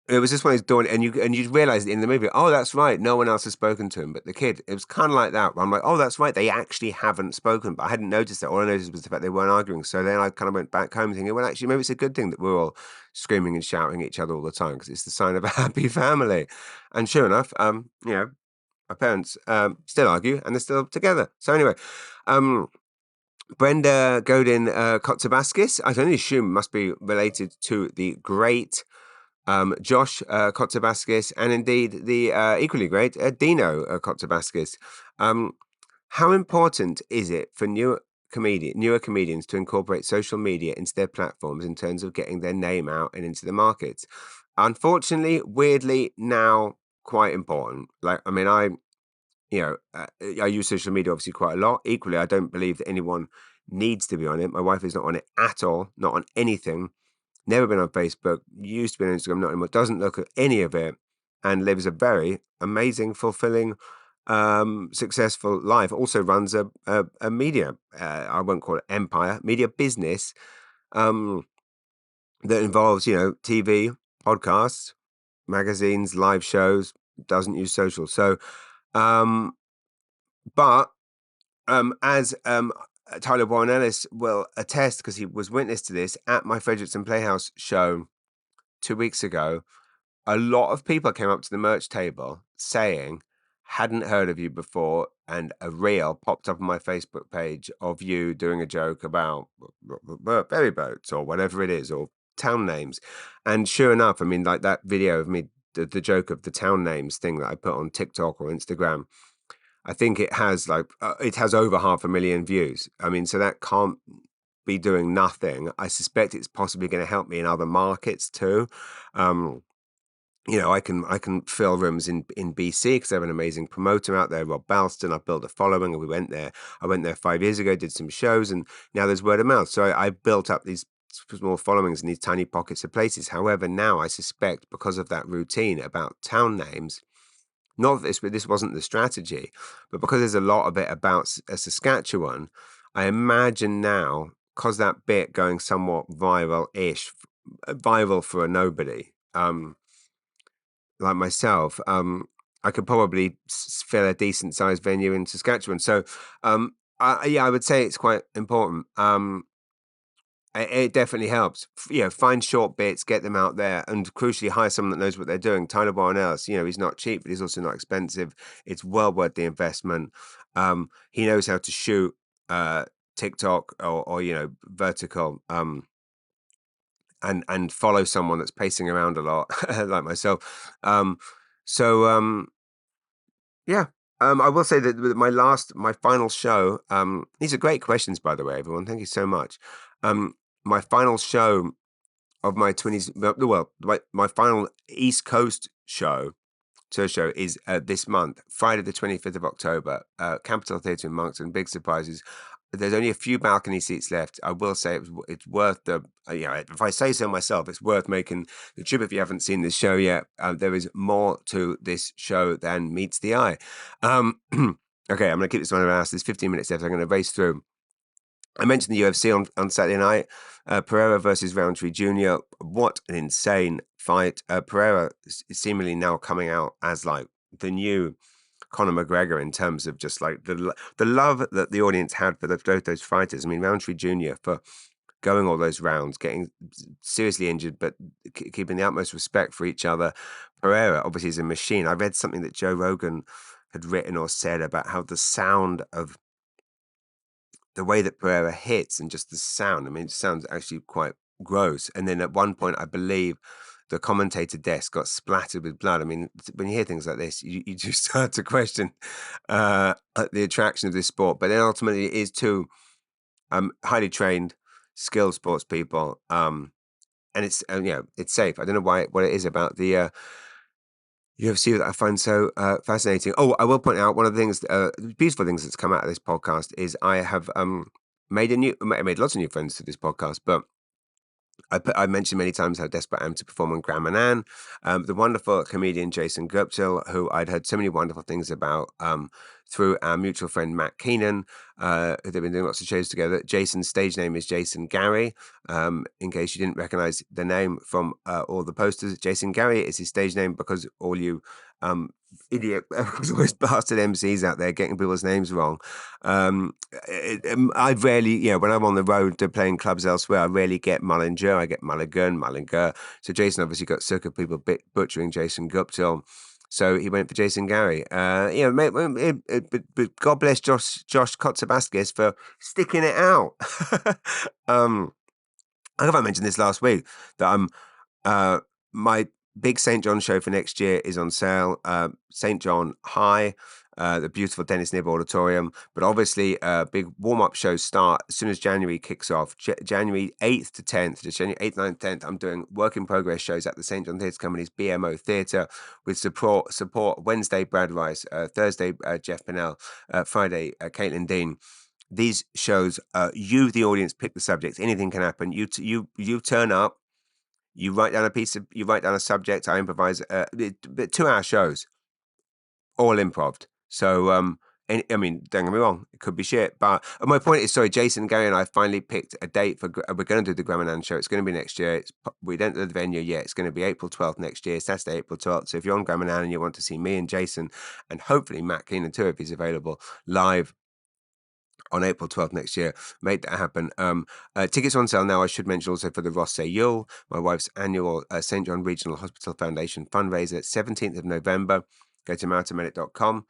S2: It was just one of those dawn, and you realize in the movie, oh, that's right, no one else has spoken to him, but the kid. It was kind of like that. I'm like, oh, that's right, they actually haven't spoken, but I hadn't noticed that. All I noticed was the fact they weren't arguing. So then I kind of went back home thinking, well, actually, maybe it's a good thing that we're all screaming and shouting at each other all the time, because it's the sign of a happy family. And sure enough, you know, my parents still argue, and they're still together. So anyway, um. Brenda Godin Kotsabaskis, I can only assume must be related to the great Josh Kotsabaskis, and indeed the equally great Dino Kotsabaskis. How important is it for newer comedians to incorporate social media into their platforms in terms of getting their name out and into the markets? Unfortunately, weirdly, now quite important. Like, I mean, I use social media obviously quite a lot. Equally, I don't believe that anyone needs to be on it. My wife is not on it at all, not on anything. Never been on Facebook, used to be on Instagram, not anymore, doesn't look at any of it, and lives a very amazing, fulfilling, successful life. Also runs a media, I won't call it empire, media business, um, that involves, you know, TV, podcasts, magazines, live shows, doesn't use social. So, um, but as Tyler Warren Ellis will attest, because he was witness to this at my Frederickson Playhouse show 2 weeks ago, a lot of people came up to the merch table saying, hadn't heard of you before, and a reel popped up on my Facebook page of you doing a joke about ferry boats or whatever it is, or town names. And sure enough, I mean, like that video of me, the joke of the town names thing that I put on TikTok or Instagram, I think it has it has over 500,000 views. I mean, so that can't be doing nothing. I suspect it's possibly going to help me in other markets too. Um, you know, I can fill rooms in BC because I have an amazing promoter out there, Rob Balston. I've built a following, and we went there. I went there 5 years ago, did some shows, and now there's word of mouth. So I built up these small followings in these tiny pockets of places. However, now I suspect, because of that routine about town names, not that this wasn't the strategy, but because there's a lot of it about Saskatchewan, I imagine now, because that bit going somewhat viral-ish, viral for a nobody, like myself, I could probably fill a decent sized venue in Saskatchewan. So, yeah, I would say it's quite important. It definitely helps. You know, find short bits, get them out there, and crucially hire someone that knows what they're doing. Tyler Warren Ellis, you know, he's not cheap, but he's also not expensive. It's well worth the investment. He knows how to shoot TikTok or you know, vertical. And follow someone that's pacing around a lot, like myself. So yeah, I will say that with my final show. These are great questions, by the way, everyone. Thank you so much. My final show of my 20s, well, my final East Coast show is this month, Friday the 25th of October, Capitol Theatre in Moncton. Big surprises. There's only a few balcony seats left. I will say it's worth the, if I say so myself, it's worth making the trip if you haven't seen this show yet. There is more to this show than meets the eye. Okay, I'm going to keep this one last. There's 15 minutes left. I'm going to race through. I mentioned the UFC on Saturday night. Pereira versus Roundtree Jr. What an insane fight. Pereira is seemingly now coming out as like the new Conor McGregor in terms of just like the love that the audience had for those fighters. I mean, Roundtree Jr. for going all those rounds, getting seriously injured, but keeping the utmost respect for each other. Pereira obviously is a machine. I read something that Joe Rogan had written or said about how the sound of the way that Pereira hits and just the sound. I mean, it sounds actually quite gross. And then at one point, I believe the commentator desk got splattered with blood. I mean, when you hear things like this, you just start to question the attraction of this sport. But then ultimately, it is two highly trained, skilled sports people. And it's it's safe. I don't know what it is about the UFC that I find so fascinating. Oh, I will point out one of the things, beautiful things that's come out of this podcast is I have I made lots of new friends to this podcast, but I mentioned many times how desperate I am to perform on Grand Manan. The wonderful comedian Jason Guptill, who I'd heard so many wonderful things about through our mutual friend Matt Keenan, who they've been doing lots of shows together. Jason's stage name is Jason Gary. In case you didn't recognize the name from all the posters, Jason Gary is his stage name because all you idiot, always bastard MCs out there getting people's names wrong. I rarely, when I'm on the road to playing clubs elsewhere, I rarely get Mullinger. I get Mulligan, Mullinger. So Jason obviously got sick of people butchering Jason Guptill. So he went for Jason Gary. But God bless Josh Kotzabaskis for sticking it out. I think I mentioned this last week that my big St. John show for next year is on sale. St. John High, the beautiful Dennis Nib Auditorium. But obviously, big warm-up shows start as soon as January kicks off. January 8th to 10th, just January 8th, 9th, 10th, I'm doing work-in-progress shows at the St. John Theatre Company's BMO Theatre with support Wednesday, Brad Rice, Thursday, Jeff Pennell, Friday, Caitlin Dean. These shows, you, the audience, pick the subjects. Anything can happen. You turn up. You write down a subject. I improvise. 2-hour shows, all improv. So, I mean, don't get me wrong, it could be shit. But my point is, sorry, Jason, Gary, and I finally picked a date for. We're going to do the Gramanan show. It's going to be next year. We don't know the venue yet. It's going to be April 12th next year, Saturday, April 12th. So if you're on Gramanan and you want to see me and Jason, and hopefully Matt Keenan too, if he's available, live on April 12th next year. Make that happen. Tickets on sale now. I should mention also for the Ross Yule, my wife's annual St. John Regional Hospital Foundation fundraiser, 17th of November. Go to marathonmedic.com.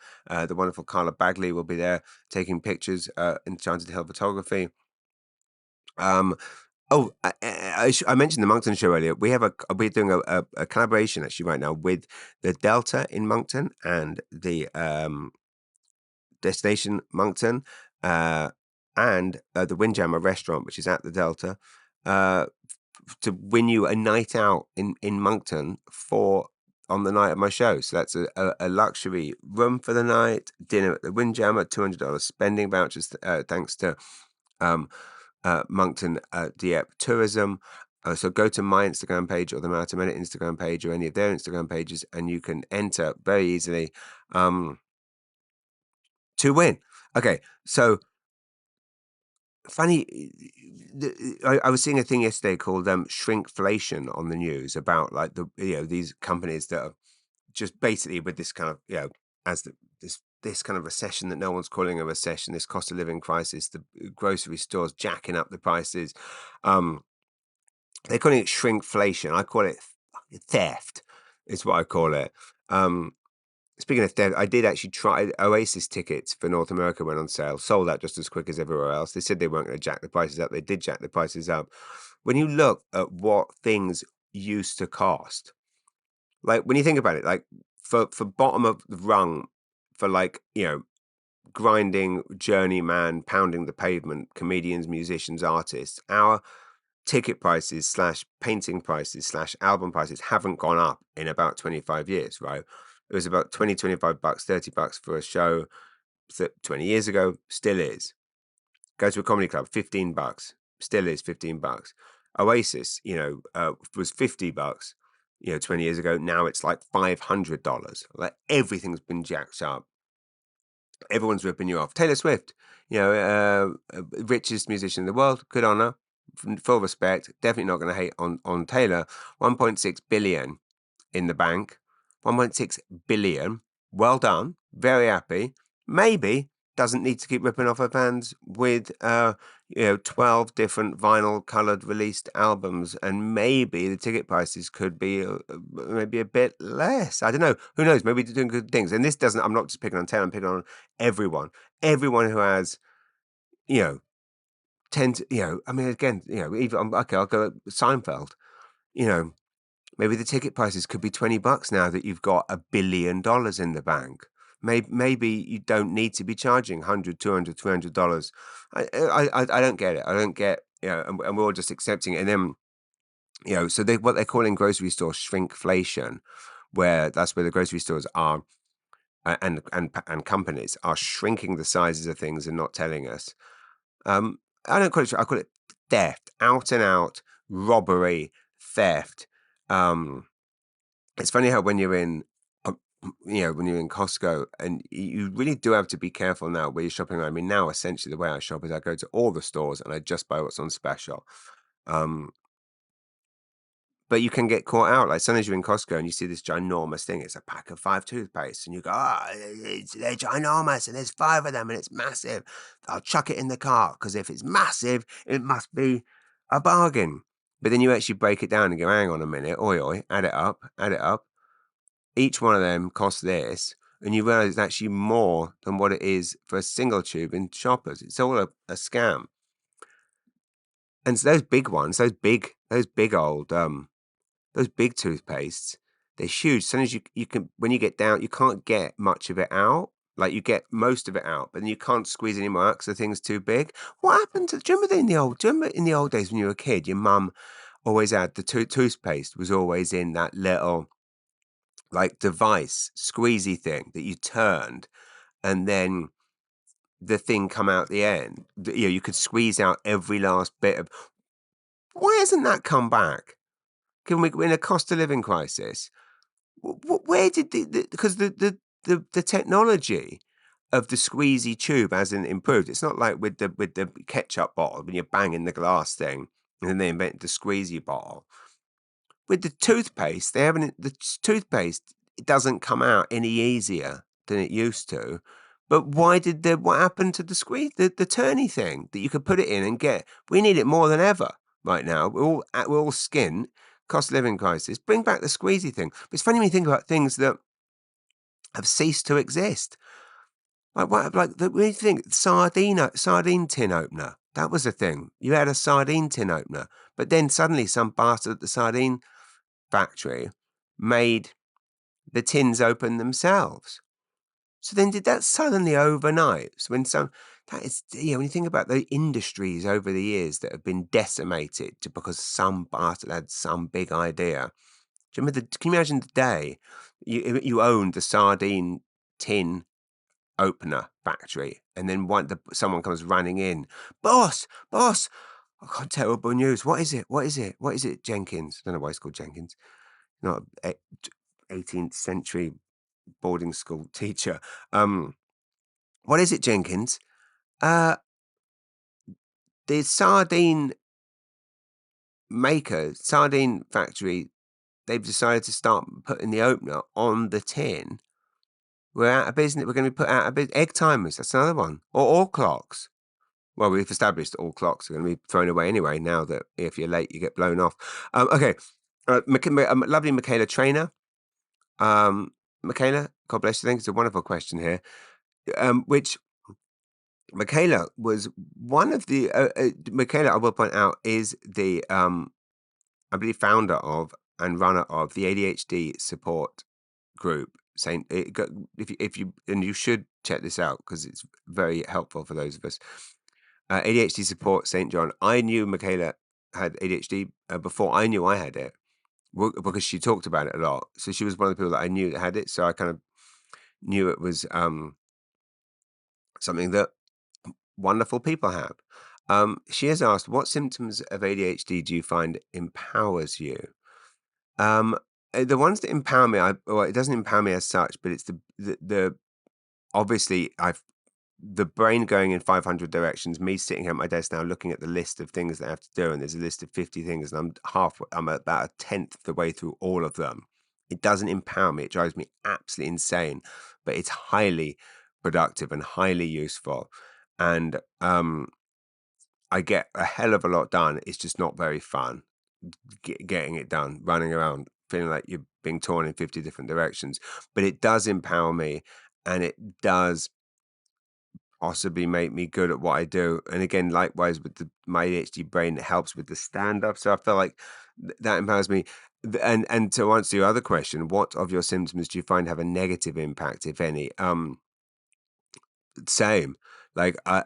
S2: The wonderful Carla Bagley will be there taking pictures, Enchanted Hill Photography. I mentioned the Moncton show earlier. We're doing a collaboration actually right now with the Delta in Moncton and the Destination Moncton, and the Windjammer restaurant, which is at the Delta, to win you a night out in Moncton on the night of my show. So that's a luxury room for the night, dinner at the Windjammer, $200 spending vouchers, thanks to Moncton Dieppe Tourism. So go to my Instagram page or the Marathon Minute Instagram page or any of their Instagram pages, and you can enter very easily to win. Okay, so funny. I was seeing a thing yesterday called shrinkflation on the news about like these companies that are just basically with this kind of as this kind of recession that no one's calling a recession, this cost of living crisis, the grocery stores jacking up the prices. They're calling it shrinkflation. I call it theft. Is what I call it. Speaking of theft, I did actually try Oasis tickets for North America went on sale, sold out just as quick as everywhere else. They said they weren't going to jack the prices up. They did jack the prices up. When you look at what things used to cost, like when you think about it, like for bottom of the rung for like, grinding journeyman, pounding the pavement, comedians, musicians, artists, our ticket prices slash painting prices slash album prices haven't gone up in about 25 years, right? It was about 20, 25 bucks, 30 bucks for a show 20 years ago, still is. Go to a comedy club, 15 bucks, still is 15 bucks. Oasis, was 50 bucks, 20 years ago. Now it's like $500. Like everything's been jacked up. Everyone's ripping you off. Taylor Swift, richest musician in the world. Good on her. Full respect. Definitely not going to hate on Taylor. 1.6 billion in the bank. 1.6 billion. Well done. Very happy. Maybe doesn't need to keep ripping off her fans with 12 different vinyl colored released albums, and maybe the ticket prices could be maybe a bit less. I don't know. Who knows? Maybe they're doing good things. And this doesn't. I'm not just picking on Taylor. I'm picking on everyone. Everyone who has, tend to, I mean, again, even okay. I'll go Seinfeld. Maybe the ticket prices could be 20 bucks now that you've got $1 billion in the bank. Maybe you don't need to be charging $100, $200, $300. I don't get it. I don't get, and we're all just accepting it. And then, so what they call in grocery stores shrinkflation, where that's where the grocery stores are and companies are shrinking the sizes of things and not telling us. I don't call it, I call it theft, out and out robbery, theft. It's funny how when you're in, when you're in Costco, and you really do have to be careful now where you're shopping. I mean, now essentially the way I shop is I go to all the stores and I just buy what's on special. But you can get caught out. Like sometimes you're in Costco and you see this ginormous thing. It's a pack of 5 toothpaste, and you go, they're ginormous, and there's 5 of them, and it's massive. I'll chuck it in the cart because if it's massive, it must be a bargain. But then you actually break it down and go, hang on a minute, oi, add it up. Each one of them costs this, and you realize it's actually more than what it is for a single tube in Shoppers. It's all a scam. And so those big ones, those big old, those big toothpastes, they're huge. Sometimes you can, when you get down, you can't get much of it out. Like you get most of it out, but then you can't squeeze any more out because the thing's too big. What happened to? Do you remember in the old days when you were a kid, your mum always had the toothpaste was always in that little like device squeezy thing that you turned, and then the thing come out the end. You could squeeze out every last bit of. Why hasn't that come back? We're in a cost of living crisis. Where did because the technology of the squeezy tube hasn't improved. It's not like with the ketchup bottle when you're banging the glass thing, and then they invented the squeezy bottle. With the toothpaste, the toothpaste it doesn't come out any easier than it used to. But what happened to the squeeze, the turny thing that you could put it in and get? We need it more than ever right now. We're all skint, cost of living crisis. Bring back the squeezy thing. But it's funny when you think about things that have ceased to exist. When you think sardine tin opener, that was a thing. You had a sardine tin opener, but then suddenly some bastard at the sardine factory made the tins open themselves. So then did that suddenly overnight? So when when you think about the industries over the years that have been decimated because some bastard had some big idea. Do you remember can you imagine the day you owned the sardine tin opener factory, and then someone comes running in, boss, I got terrible news. What is it, Jenkins? I don't know why it's called Jenkins. Not 18th century boarding school teacher. What is it, Jenkins? The sardine factory, they've decided to start putting the opener on the tin. We're out of business. We're going to be put out of business. Egg timers, that's another one. Or all clocks. Well, we've established that all clocks are going to be thrown away anyway, now that if you're late, you get blown off. Okay. Lovely Michaela Trainer. Michaela, God bless you. I think it's a wonderful question here. Which Michaela was one of the Michaela, I will point out, is the I believe founder of and runner of the ADHD support group Saint. If you and you should check this out because it's very helpful for those of us. ADHD support St. John. I knew Michaela had ADHD before I knew I had it because she talked about it a lot. So she was one of the people that I knew that had it. So I kind of knew it was something that wonderful people have. She has asked, what symptoms of ADHD do you find empowers you? Um, the ones that empower me, well, it doesn't empower me as such, but it's the obviously I've the brain going in 500 directions, me sitting at my desk now looking at the list of things that I have to do, and there's a list of 50 things, and I'm about a tenth of the way through all of them. It doesn't empower me. It drives me absolutely insane, but it's highly productive and highly useful. And I get a hell of a lot done. It's just not very fun getting it done, running around, feeling like you're being torn in 50 different directions. But it does empower me, and it does possibly make me good at what I do. And again, likewise with my ADHD brain, it helps with the stand up. So I feel like that empowers me. And to answer your other question, what of your symptoms do you find have a negative impact, if any? Same. Like I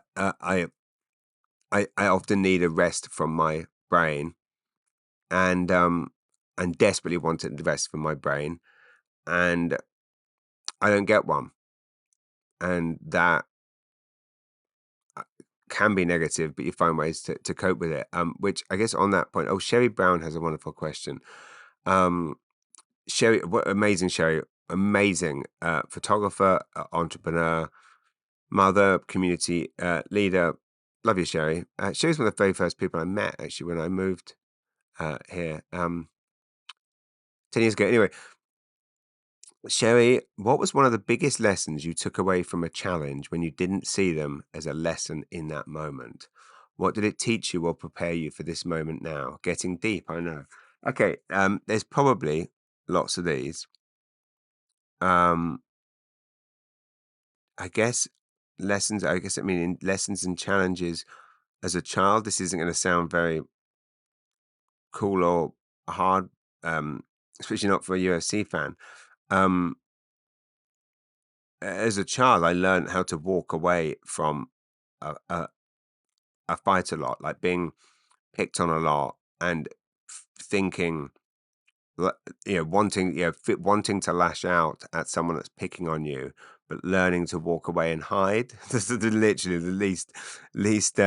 S2: often need a rest from my brain, and desperately wanted the rest from my brain, and I don't get one, and that can be negative, but you find ways to cope with it. Which I guess on that point, oh, Sherry Brown has a wonderful question. Sherry, what amazing Sherry, amazing photographer, entrepreneur, mother, community leader. Love you, Sherry. She was one of the very first people I met actually when I moved here 10 years ago. Anyway, Sherry, what was one of the biggest lessons you took away from a challenge when you didn't see them as a lesson in that moment? What did it teach you or prepare you for this moment now? Getting deep, I know. Okay, there's probably lots of these. Um, I guess lessons, I guess I mean in lessons and challenges as a child. This isn't going to sound very cool or hard, especially not for a UFC fan. Um, as a child, I learned how to walk away from a I fight a lot, like being picked on a lot and thinking, wanting to lash out at someone that's picking on you, but learning to walk away and hide. This is literally the least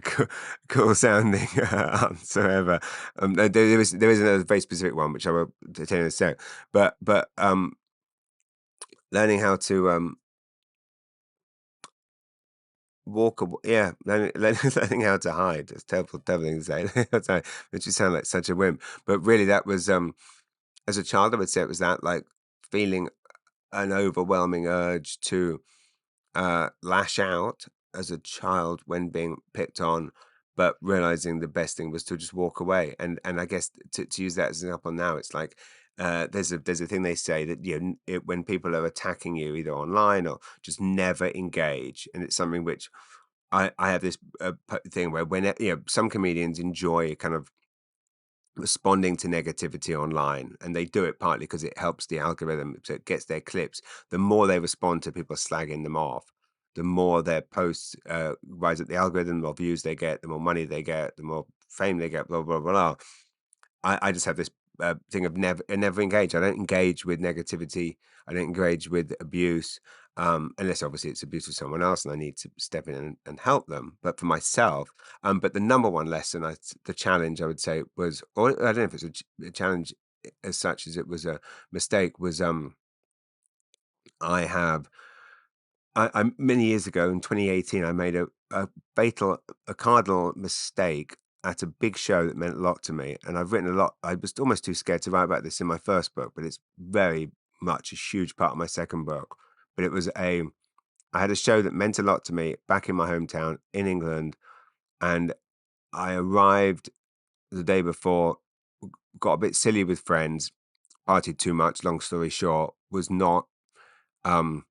S2: cool, cool sounding answer ever. There is another very specific one which I will tell you in a sec, but learning how to learning how to hide. It's terrible thing to say. It just sound like such a wimp. But really that was as a child I would say it was that, like, feeling an overwhelming urge to lash out as a child when being picked on, but realizing the best thing was to just walk away. And I guess to use that as an example now, it's like there's a thing they say that when people are attacking you either online or just never engage, and it's something which I have this thing where when some comedians enjoy kind of responding to negativity online, and they do it partly because it helps the algorithm, so it gets their clips. The more they respond to people slagging them off, the more their posts rise up the algorithm, the more views they get, the more money they get, the more fame they get, blah blah blah blah. I just have this thing of never engage. I don't engage with negativity. I don't engage with abuse, unless obviously it's abuse of someone else and I need to step in and help them. But for myself, but the number one lesson, the challenge I would say was, or I don't know if it's a challenge as such as it was a mistake, was I have I many years ago in 2018, I made a cardinal mistake at a big show that meant a lot to me. And I've written a lot. I was almost too scared to write about this in my first book, but it's very much a huge part of my second book. But I had a show that meant a lot to me back in my hometown in England. And I arrived the day before, got a bit silly with friends, partied too much, long story short, was not, um,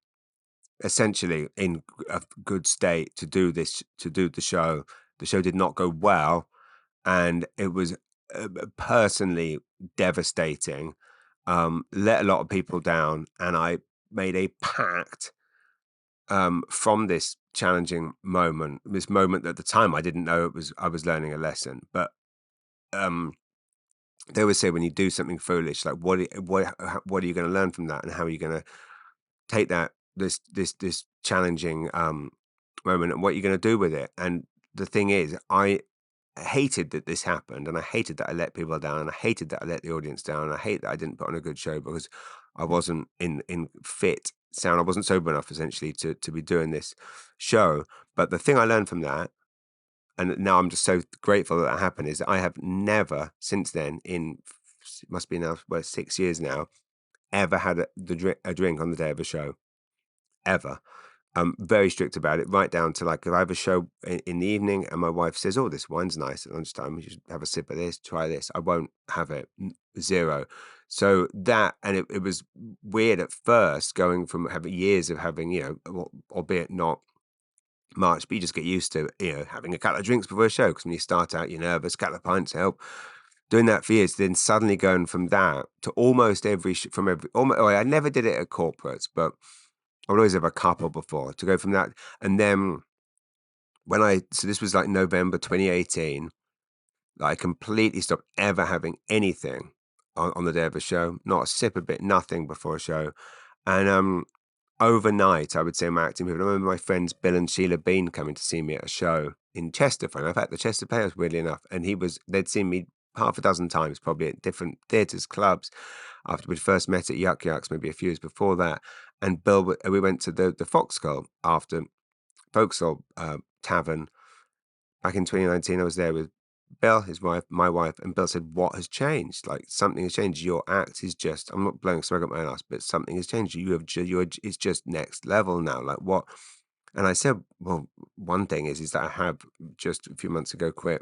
S2: essentially in a good state to do the show. The show did not go well, and it was personally devastating. let a lot of people down, and I made a pact from this challenging moment, this moment that at the time I didn't know I was learning a lesson, but um, they always say when you do something foolish, like what are you going to learn from that, and how are you going to take that this challenging moment, and what you're going to do with it. And the thing is, I hated that this happened, and I hated that I let people down, and I hated that I let the audience down, and I hate that I didn't put on a good show because I wasn't in fit sound. I wasn't sober enough essentially to be doing this show. But the thing I learned from that, and now I'm just so grateful that that happened, is that I have never since then, it must be now 6 years now, ever had a drink on the day of a show, ever. I'm very strict about it, right down to, like, if I have a show in the evening and my wife says, "Oh, this wine's nice at lunchtime. You should have a sip of this, try this." I won't have it. Zero. So that, and it was weird at first, going from having years of having, albeit not much, but you just get used to, having a couple of drinks before a show, because when you start out, you're nervous, couple of pints help. Doing that for years, then suddenly going from that to almost every, almost, I never did it at corporates, but I would always have a couple before, to go from that. And then so this was like November 2018, I completely stopped ever having anything on the day of a show, not a sip of it, nothing before a show. And overnight, I would say my acting people, I remember my friends Bill and Sheila Bean coming to see me at a show in Chester. In fact, the Chester Players, weirdly enough, and they'd seen me half a dozen times, probably at different theatres, clubs, after we'd first met at Yuck Yucks, maybe a few years before that. And Bill, we went to the Foxgull after Vauxhall Tavern back in 2019. I was there with Bill, his wife, my wife, and Bill said, "What has changed? Like, something has changed. Your act is just, I'm not blowing smoke up my own ass, but something has changed. It's just next level now. Like, what?" And I said, "Well, one thing is that I have just a few months ago quit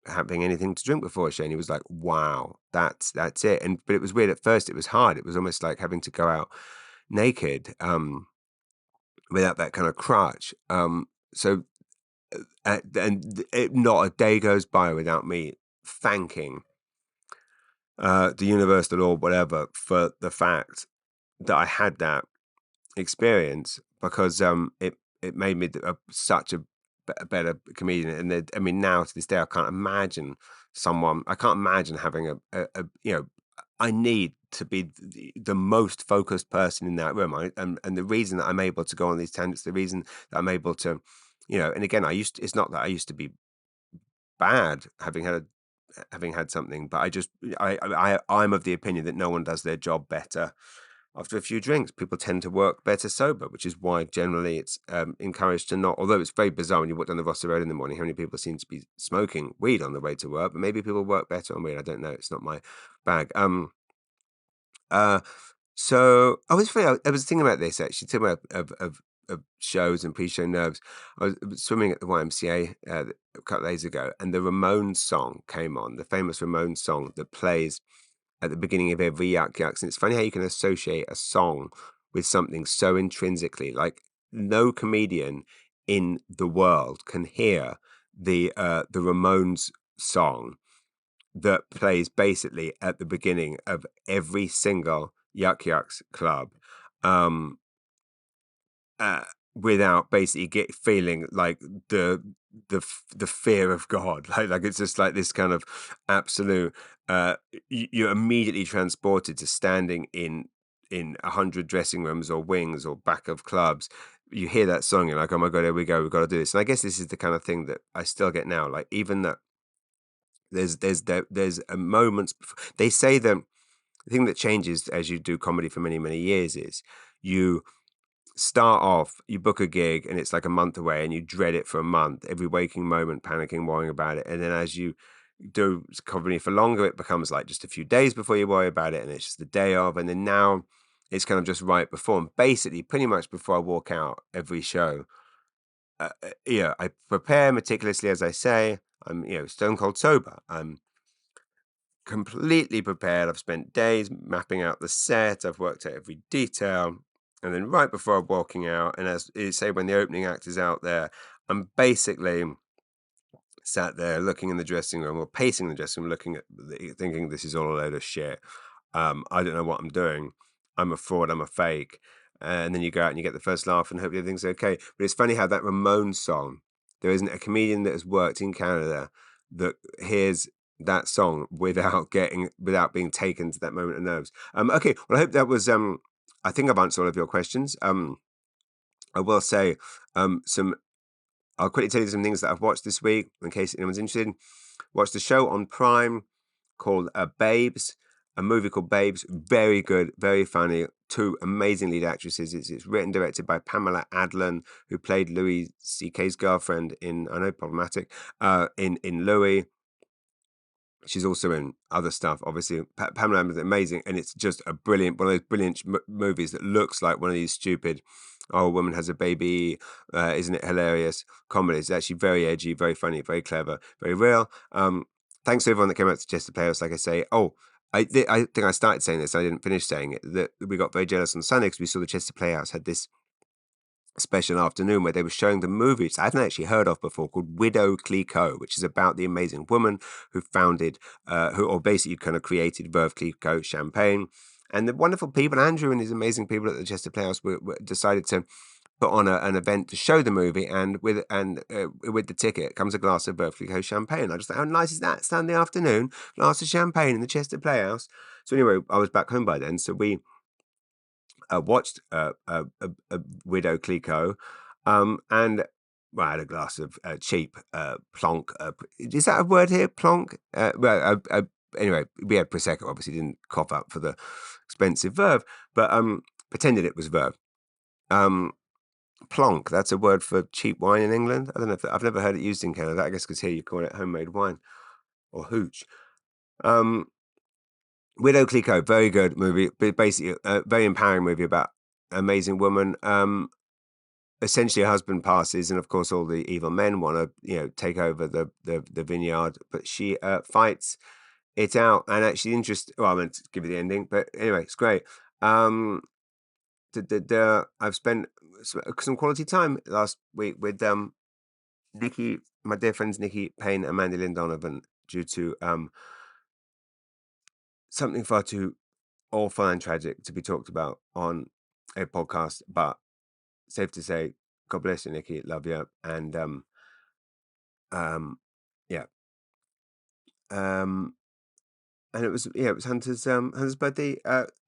S2: having anything to drink before a show." And he was like, "Wow, that's it." But it was weird at first. It was hard. It was almost like having to go out naked, without that kind of crutch. So not a day goes by without me thanking the universe, the Lord, whatever, for the fact that I had that experience, because it made me such a better comedian. And I mean, now to this day, I can't imagine I can't imagine having I need to be the most focused person in that room. And the reason that I'm able to go on these tangents, the reason that I'm able to, and again, it's not that I used to be bad having had something, but I'm of the opinion that no one does their job better after a few drinks. People tend to work better sober, which is why generally it's encouraged to not. Although it's very bizarre when you walk down the Roster Road in the morning, how many people seem to be smoking weed on the way to work? But maybe people work better on weed. I don't know. It's not my bag. Uh, so I was I was thinking about this, actually, talking about of shows and pre-show nerves. I was swimming at the YMCA a couple of days ago, and the Ramones song came on, the famous Ramones song that plays at the beginning of every Yuck Yucks. And it's funny how you can associate a song with something so intrinsically. Like, no comedian in the world can hear the Ramones song that plays basically at the beginning of every single Yuck Yucks club, um, uh, without basically feeling like the fear of God. Like it's just like this kind of absolute. You're immediately transported to standing in 100 dressing rooms or wings or back of clubs. You hear that song, you're like, "Oh my God, here we go, we've got to do this." And I guess this is the kind of thing that I still get now. Like, even that there's a moments they say that the thing that changes as you do comedy for many years is, you start off, you book a gig and it's like a month away and you dread it for a month, every waking moment, panicking, worrying about it. And then as you do comedy for longer, it becomes like just a few days before you worry about it, and it's just the day of. And then now it's kind of just right before, and basically pretty much before I walk out every show, I prepare meticulously, as I say. I'm, stone cold sober. I'm completely prepared. I've spent days mapping out the set. I've worked out every detail. And then right before I'm walking out, and as you say, when the opening act is out there, I'm basically sat there looking in the dressing room, or pacing the dressing room, thinking this is all a load of shit. I don't know what I'm doing. I'm a fraud. I'm a fake. And then you go out and you get the first laugh and hope everything's okay. But it's funny how that Ramones song, there isn't a comedian that has worked in Canada that hears that song without being taken to that moment of nerves. Okay, well, I hope that was. I think I've answered all of your questions. I will say some. I'll quickly tell you some things that I've watched this week in case anyone's interested. Watched the show on Prime called Babes, a movie called Babes. Very good, very funny. Two amazing lead actresses. It's written directed by Pamela Adlon, who played Louis C.K.'s girlfriend in, I know, problematic, in Louis. She's also in other stuff, obviously. Pamela Adlon is amazing, and it's just a brilliant, one of those brilliant movies that looks like one of these stupid, oh, a woman has a baby, isn't it hilarious? Comedies. It's actually very edgy, very funny, very clever, very real. Thanks to everyone that came out to Chester Playhouse, like I say. Oh, I think I started saying this, I didn't finish saying it, that we got very jealous on Sunday because we saw the Chester Playhouse had this special afternoon where they were showing the movies I hadn't actually heard of before called Widow Clicquot, which is about the amazing woman who founded, or basically kind of created Veuve Clicquot Champagne. And the wonderful people, Andrew and his amazing people at the Chester Playhouse, decided to put on an event to show the movie, and with the ticket comes a glass of Veuve Clicquot champagne. I just thought, how nice is that? Sunday afternoon, glass of champagne in the Chester Playhouse. So anyway, I was back home by then, so we watched Widow Clicquot, and well, I had a glass of cheap plonk. Is that a word here? Plonk. Anyway, we had prosecco. Obviously, didn't cough up for the expensive Verve, but pretended it was Verve. Plonk. That's a word for cheap wine in England. I don't know if I've never heard it used in Canada. I guess because here you call it homemade wine or hooch. Widow Clicquot, very good movie, but basically a very empowering movie about an amazing woman. Essentially, her husband passes, and of course, all the evil men want to, take over the vineyard. But she fights it out, and actually, Well, I meant to give you the ending, but anyway, it's great. I've spent some quality time last week with Nikki, my dear friends Nikki Payne and Mandy Lynn Donovan, due to something far too awful and tragic to be talked about on a podcast, but safe to say, God bless you, Nikki. Love you. And yeah. And it was Hunter's birthday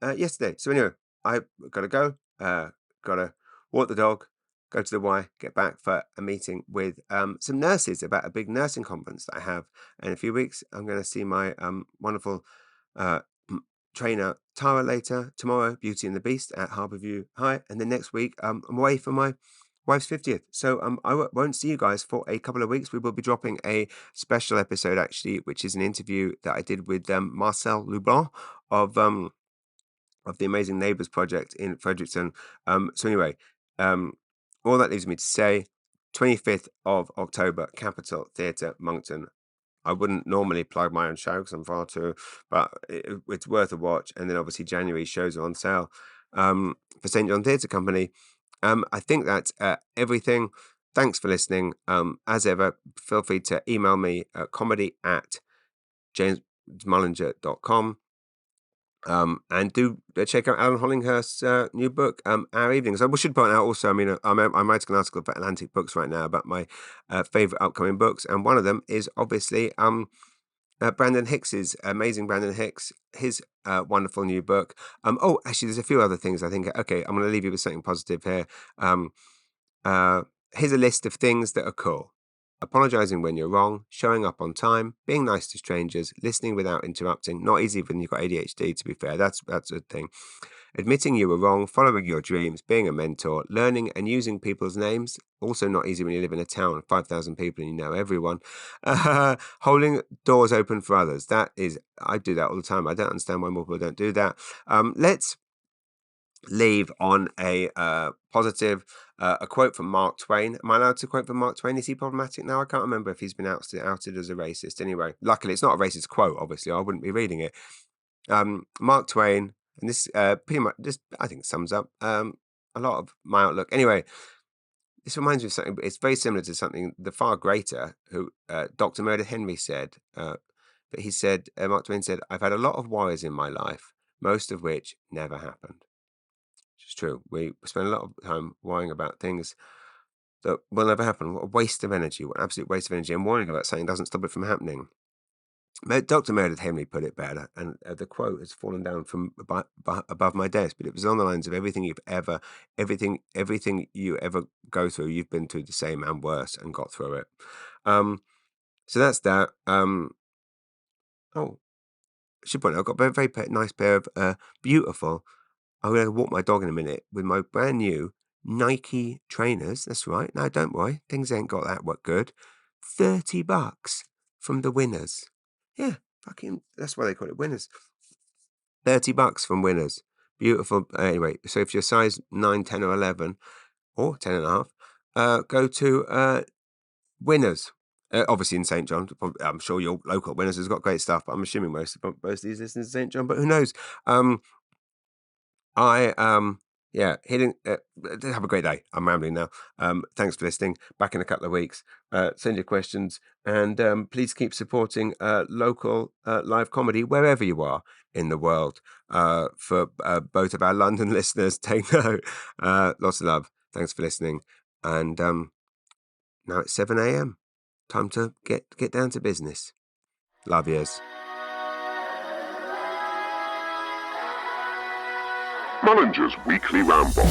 S2: yesterday. So anyway, I gotta go. Gotta walk the dog, go to the Y, get back for a meeting with some nurses about a big nursing conference that I have in a few weeks. I'm gonna see my wonderful trainer Tara later tomorrow, Beauty and the Beast at Harbourview High, and then next week I'm away for my wife's 50th. So I won't see you guys for a couple of weeks. We will be dropping a special episode actually, which is an interview that I did with Marcel Lublanc of the Amazing Neighbours project in Fredericton. So anyway, all that leaves me to say, 25th of October, Capitol Theatre, Moncton. I wouldn't normally plug my own show because I'm far too, but it's worth a watch. And then obviously January shows are on sale for St. John Theatre Company. I think that's everything. Thanks for listening. As ever, feel free to email me at comedy@jamesmullinger.com. And do check out Alan Hollinghurst's new book, Our Evenings. I should point out also, I mean, I'm writing an article for Atlantic Books right now about my favourite upcoming books, and one of them is obviously Brandon Hicks's, amazing Brandon Hicks, his wonderful new book. Actually, there's a few other things I think. Okay, I'm going to leave you with something positive here. Here's a list of things that are cool. Apologizing when you're wrong, showing up on time, being nice to strangers, listening without interrupting. Not easy when you've got ADHD, to be fair. That's a thing. Admitting you were wrong, following your dreams, being a mentor, learning and using people's names. Also not easy when you live in a town of 5,000 people and you know everyone. Holding doors open for others. I do that all the time. I don't understand why more people don't do that. Let's leave on a positive. A quote from Mark Twain. Am I allowed to quote from Mark Twain? Is he problematic now? I can't remember if he's been outed as a racist. Anyway, luckily it's not a racist quote. Obviously, I wouldn't be reading it. Mark Twain, and this pretty much just I think sums up a lot of my outlook. Anyway, this reminds me of something. It's very similar to something the far greater who Dr. Meredith Henry said. But he said, Mark Twain said, "I've had a lot of worries in my life, most of which never happened. It's true. We spend a lot of time worrying about things that will never happen. What a waste of energy, what an absolute waste of energy. And worrying about something doesn't stop it from happening. Dr. Meredith Henley put it better, and the quote has fallen down from above my desk, but it was on the lines of everything you ever go through, you've been through the same and worse and got through it. So that's that. Oh, I should point out, I've got a very nice pair of beautiful. I'm going to walk my dog in a minute with my brand new Nike trainers. That's right. No, don't worry. Things ain't got that good. $30 from the Winners. Yeah, fucking, that's why they call it Winners. $30 from Winners. Beautiful. Anyway, so if you're size 9, 10 or 11 or 10 and a half, go to Winners. Obviously in St. John. I'm sure your local Winners has got great stuff, but I'm assuming most of these listen to St. John, but who knows? Hitting. Have a great day. I'm rambling now. Thanks for listening. Back in a couple of weeks. Send your questions, and please keep supporting local live comedy wherever you are in the world. For both of our London listeners, take note. Lots of love. Thanks for listening. And now it's 7 a.m. Time to get down to business. Love yous.
S1: Mullinger's Weekly Ramble.